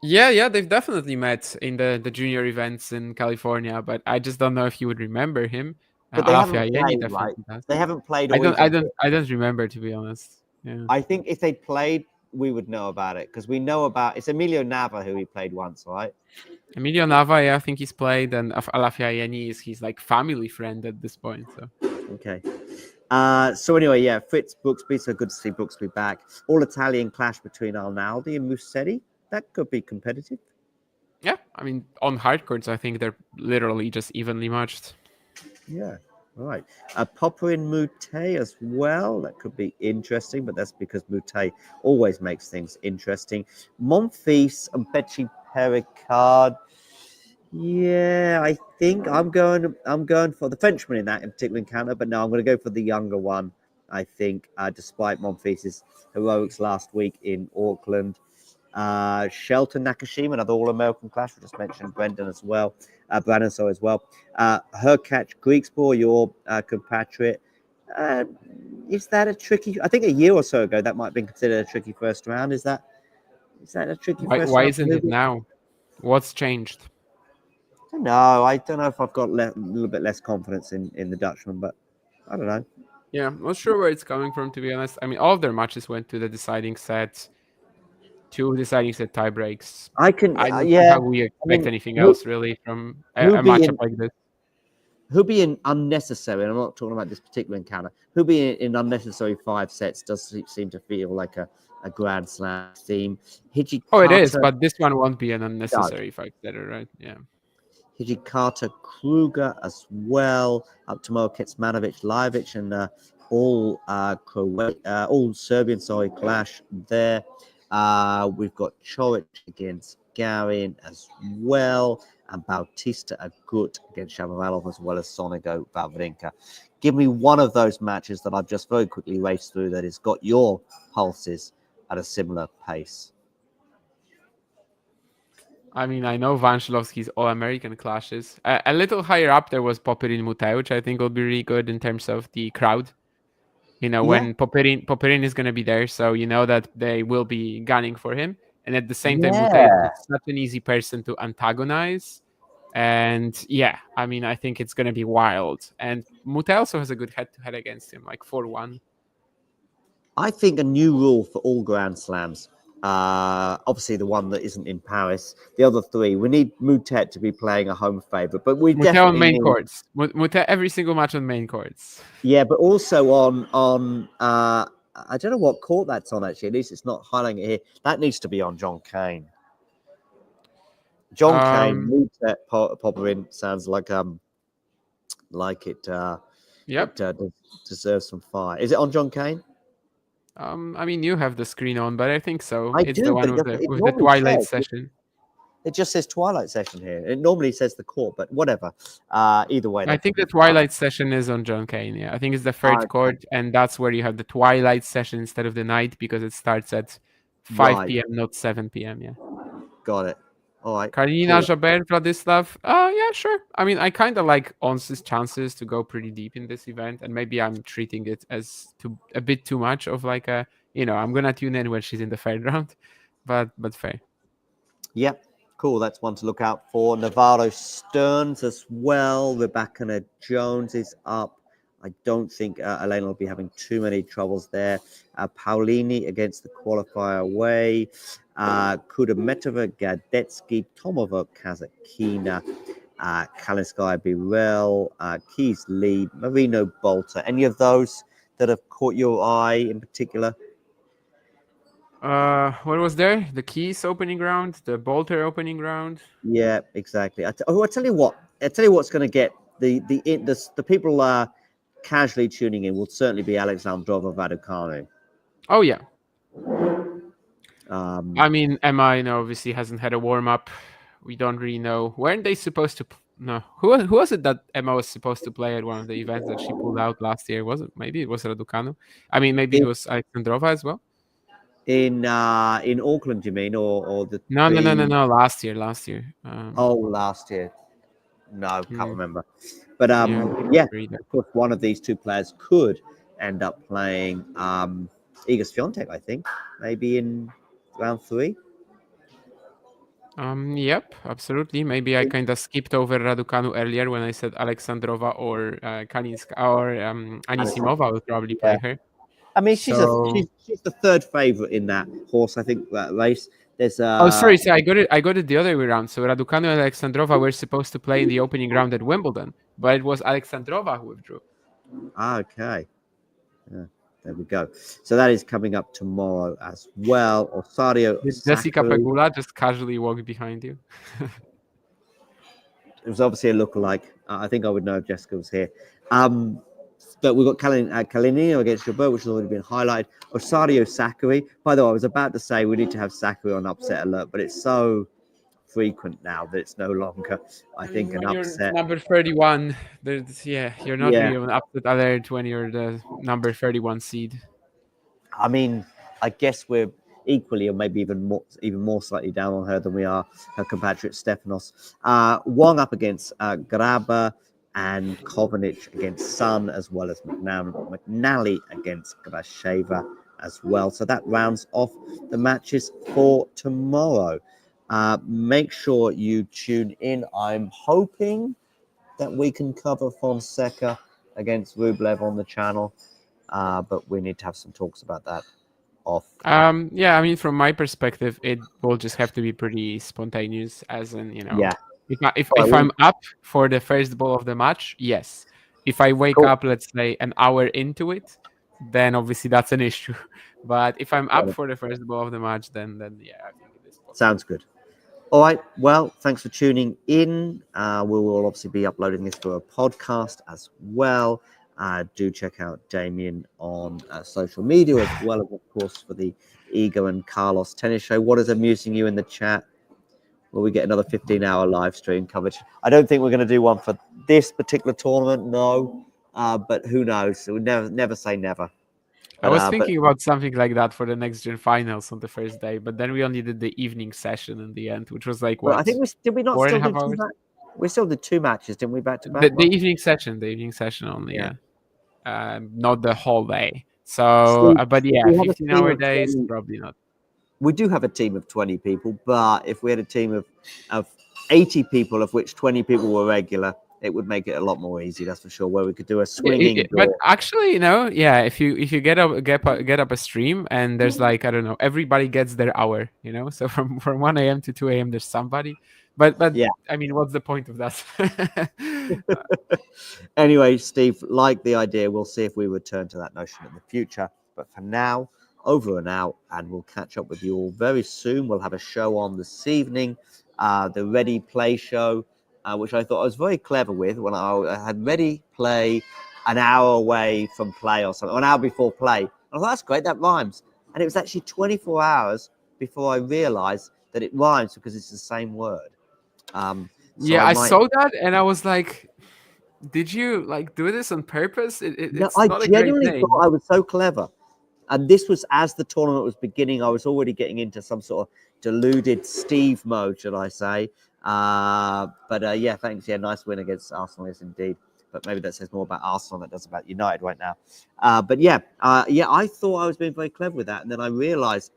Yeah, they've definitely met in the junior events in California, but I just don't know if you would remember him. But they haven't played, right? They haven't played. I don't remember, to be honest. Yeah. I think if they played, we would know about it, because we know about it's Emilio Nava who he played once, right? Emilio Nava, yeah, I think he's played, and Alafiayeni is his like family friend at this point. So okay. So anyway, yeah, Fritz Brooksby. So good to see Brooksby back. All Italian clash between Arnaldi and Musetti. That could be competitive. Yeah, I mean, on hard courts, I think they're literally just evenly matched. Yeah, right. Popperin Mute as well. That could be interesting, but that's because Mute always makes things interesting. Monfils and Becci Pericard. Yeah, I think I'm going for the Frenchman in that in particular encounter, but no, I'm going to go for the younger one. I think, despite Monfils' heroics last week in Auckland. Shelton Nakashima, another All-American clash. We just mentioned Brandon as well. Hurkacz Griekspoor, your compatriot. Is that a tricky? I think a year or so ago that might have been considered a tricky first round. Is that a tricky first round? Why isn't it now? What's changed? No, I don't know if I've got a little bit less confidence in the Dutchman, but I don't know. Yeah, I'm not sure where it's coming from, to be honest. I mean, all of their matches went to the deciding set. 2 deciding set tie breaks. I don't know how we expect anything else really from a matchup like this. Who be in unnecessary, and I'm not talking about this particular encounter, who be in unnecessary 5 sets does seem to feel like a Grand Slam theme. Oh, it is, but this one won't be an unnecessary 5-setter, right? Yeah. Hijikata Kruger as well, up to Kecmanovic, Lajovic, and all Serbian clash there. We've got Chorich against Garin as well, and Bautista Agut against Shapovalov, as well as Sonego Wawrinka. Give me one of those matches that I've just very quickly raced through that has got your pulses at a similar pace. I mean, I know Vangelovski's All-American clashes. A little higher up there was Popyrin Mutay, which I think will be really good in terms of the crowd. When Popyrin is going to be there, so you know that they will be gunning for him. And at the same time, Mutay is such an easy person to antagonize. And yeah, I mean, I think it's going to be wild. And Mutay also has a good head-to-head against him, like 4-1. I think a new rule for all Grand Slams. Obviously, the one that isn't in Paris. The other three, we need Moutet to be playing a home favourite, but we Moutet definitely on main need... courts. Moutet every single match on main courts. Yeah, but also on I don't know what court that's on actually. At least it's not highlighting it here. That needs to be on John Cain. John Cain, Moutet, Popyrin sounds like it. Yep. It deserves some fire. Is it on John Cain? I mean, you have the screen on, but I think so. I it's do, the one with the Twilight session. It just says Twilight session here. It normally says the court, but whatever. Either way. I think the Twilight session is on John Cain. Yeah, I think it's the third court, and that's where you have the Twilight session instead of the night because it starts at 5 p.m., not 7 p.m. Yeah. Got it. All right. Karolina Jabeur, Vladislav. Yeah, sure. I mean, I kind of like Ons' chances to go pretty deep in this event, and maybe I'm treating it as a bit too much of like a, I'm gonna tune in when she's in the third round, but fair. Yep. Cool. That's one to look out for. Navarro Stearns as well. Rebecca Jones is up. I don't think Elena will be having too many troubles there. Paulini against the qualifier away. Kudermetova, Gadetsky, Tomova, Kazakina, Kalinskaya, Birel, Keys Lead, Marino Bolter. Any of those that have caught your eye in particular? What was there? The Keys opening round, the Bolter opening round. Yeah, exactly. I tell you what. I tell you what's going to get the people casually tuning in will certainly be Alexandrova Raducanu. Oh yeah. I mean, Emma, obviously hasn't had a warm up. We don't really know. Weren't they supposed to? No. Who was it that Emma was supposed to play at one of the events that she pulled out last year? Was it? Maybe it was Raducanu. I mean, maybe it was Alexandrova as well. In Auckland, you mean, or the? No. Last year. Last year. No, can't remember. But yeah, of course, one of these two players could end up playing Iga Swiatek, I think, maybe in round 3. Yep, absolutely. Maybe I kind of skipped over Raducanu earlier when I said Alexandrova or Kalinska or Anisimova will probably play her. I mean, she's the third favorite in that horse. I think that race. There's sorry, I got it the other way around. So Raducanu and Alexandrova were supposed to play in the opening round at Wimbledon, but it was Alexandrova who withdrew. Okay. Yeah, there we go. So that is coming up tomorrow as well. Osario. Did Jessica Pegula just casually walk behind you? It was obviously a lookalike. I think I would know if Jessica was here. But we've got Kalinina against Jabeur, which has already been highlighted. Osario Sakkari. By the way, I was about to say we need to have Sakkari on upset alert, but it's so frequent now that it's no longer, I think, an upset. Number 31. You're not really on upset alert when you're the number 31 seed. I mean, I guess we're equally or maybe even more slightly down on her than we are her compatriot Stefanos. Wong up against Graber, and Kovanic against Sun, as well as McNally against Grasheva as well. So that rounds off the matches for tomorrow. Make sure you tune in. I'm hoping that we can cover Fonseca against Rublev on the channel, but we need to have some talks about that off. Yeah, I mean, from my perspective, it will just have to be pretty spontaneous, as in, Yeah. If I'm up for the first ball of the match, yes. If I wake up, let's say, an hour into it, then obviously that's an issue. But if I'm up for the first ball of the match, then yeah, I think it is possible. Sounds good. All right. Well, thanks for tuning in. We will obviously be uploading this for a podcast as well. Do check out Damien on social media, as well as, of course, for the Iga and Carlos tennis show. What is amusing you in the chat? Will we get another 15-hour live stream coverage? I don't think we're going to do one for this particular tournament, no. But who knows? So we never say never. I was thinking about something like that for the next gen finals on the first day, but then we only did the evening session in the end, which was like what? I think we not 4.5 still hours? We still did 2 matches, didn't we? Back to back. The evening session only, yeah. Not the whole day. So, but yeah, 15-hour days, probably not. We do have a team of 20 people, but if we had a team of 80 people, of which 20 people were regular, it would make it a lot more easy, that's for sure, where we could do a swinging but actually, if you get up a stream and there's like, I don't know, everybody gets their hour, so from 1 a.m. to 2 a.m. there's somebody, but yeah, I mean, what's the point of that? Anyway, Steve, like the idea, we'll see if we return to that notion in the future, but for now, over and out, and we'll catch up with you all very soon. We'll have a show on this evening, the Ready Play show, which I thought I was very clever with when I had Ready Play an hour away from play or something, or an hour before play. And I thought, that's great, that rhymes. And it was actually 24 hours before I realized that it rhymes because it's the same word. I saw that and I was like, did you do this on purpose? It's I not genuinely a great name. thought I was so clever. And this was as the tournament was beginning. I was already getting into some sort of deluded Steve mode, should I say. Yeah, thanks. Yeah, nice win against Arsenal, yes, indeed. But maybe that says more about Arsenal than it does about United right now. I thought I was being very clever with that. And then I realized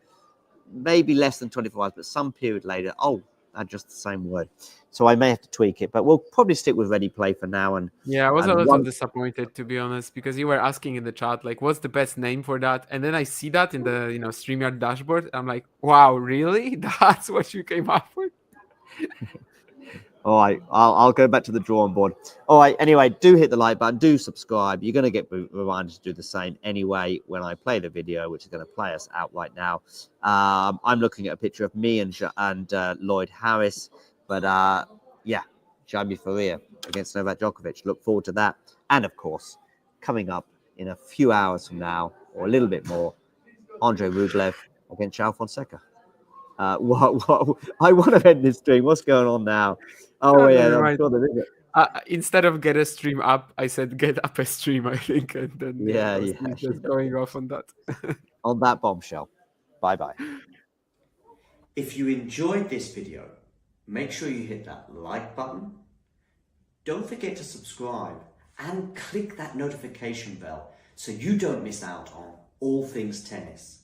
maybe less than 24 hours, but some period later, that's just the same word. So I may have to tweak it, but we'll probably stick with Ready Play for now. And yeah, I was a little disappointed, to be honest, because you were asking in the chat, like, what's the best name for that? And then I see that in the StreamYard dashboard. I'm like, wow, really? That's what you came up with? All right, I'll go back to the drawing board. All right, anyway, do hit the like button, do subscribe. You're going to get reminded to do the same anyway when I play the video, which is going to play us out right now. I'm looking at a picture of me and Lloyd Harris, but Jaime Faria against Novak Djokovic. Look forward to that. And of course, coming up in a few hours from now, or a little bit more, Andre Rublev against João Fonseca. I want to end this stream. What's going on now? Oh, yeah, I'm sure there is it. Instead of get a stream up, I said get up a stream, I think. And then just going off on that. On that bombshell. Bye-bye. If you enjoyed this video, make sure you hit that like button. Don't forget to subscribe and click that notification bell so you don't miss out on all things tennis.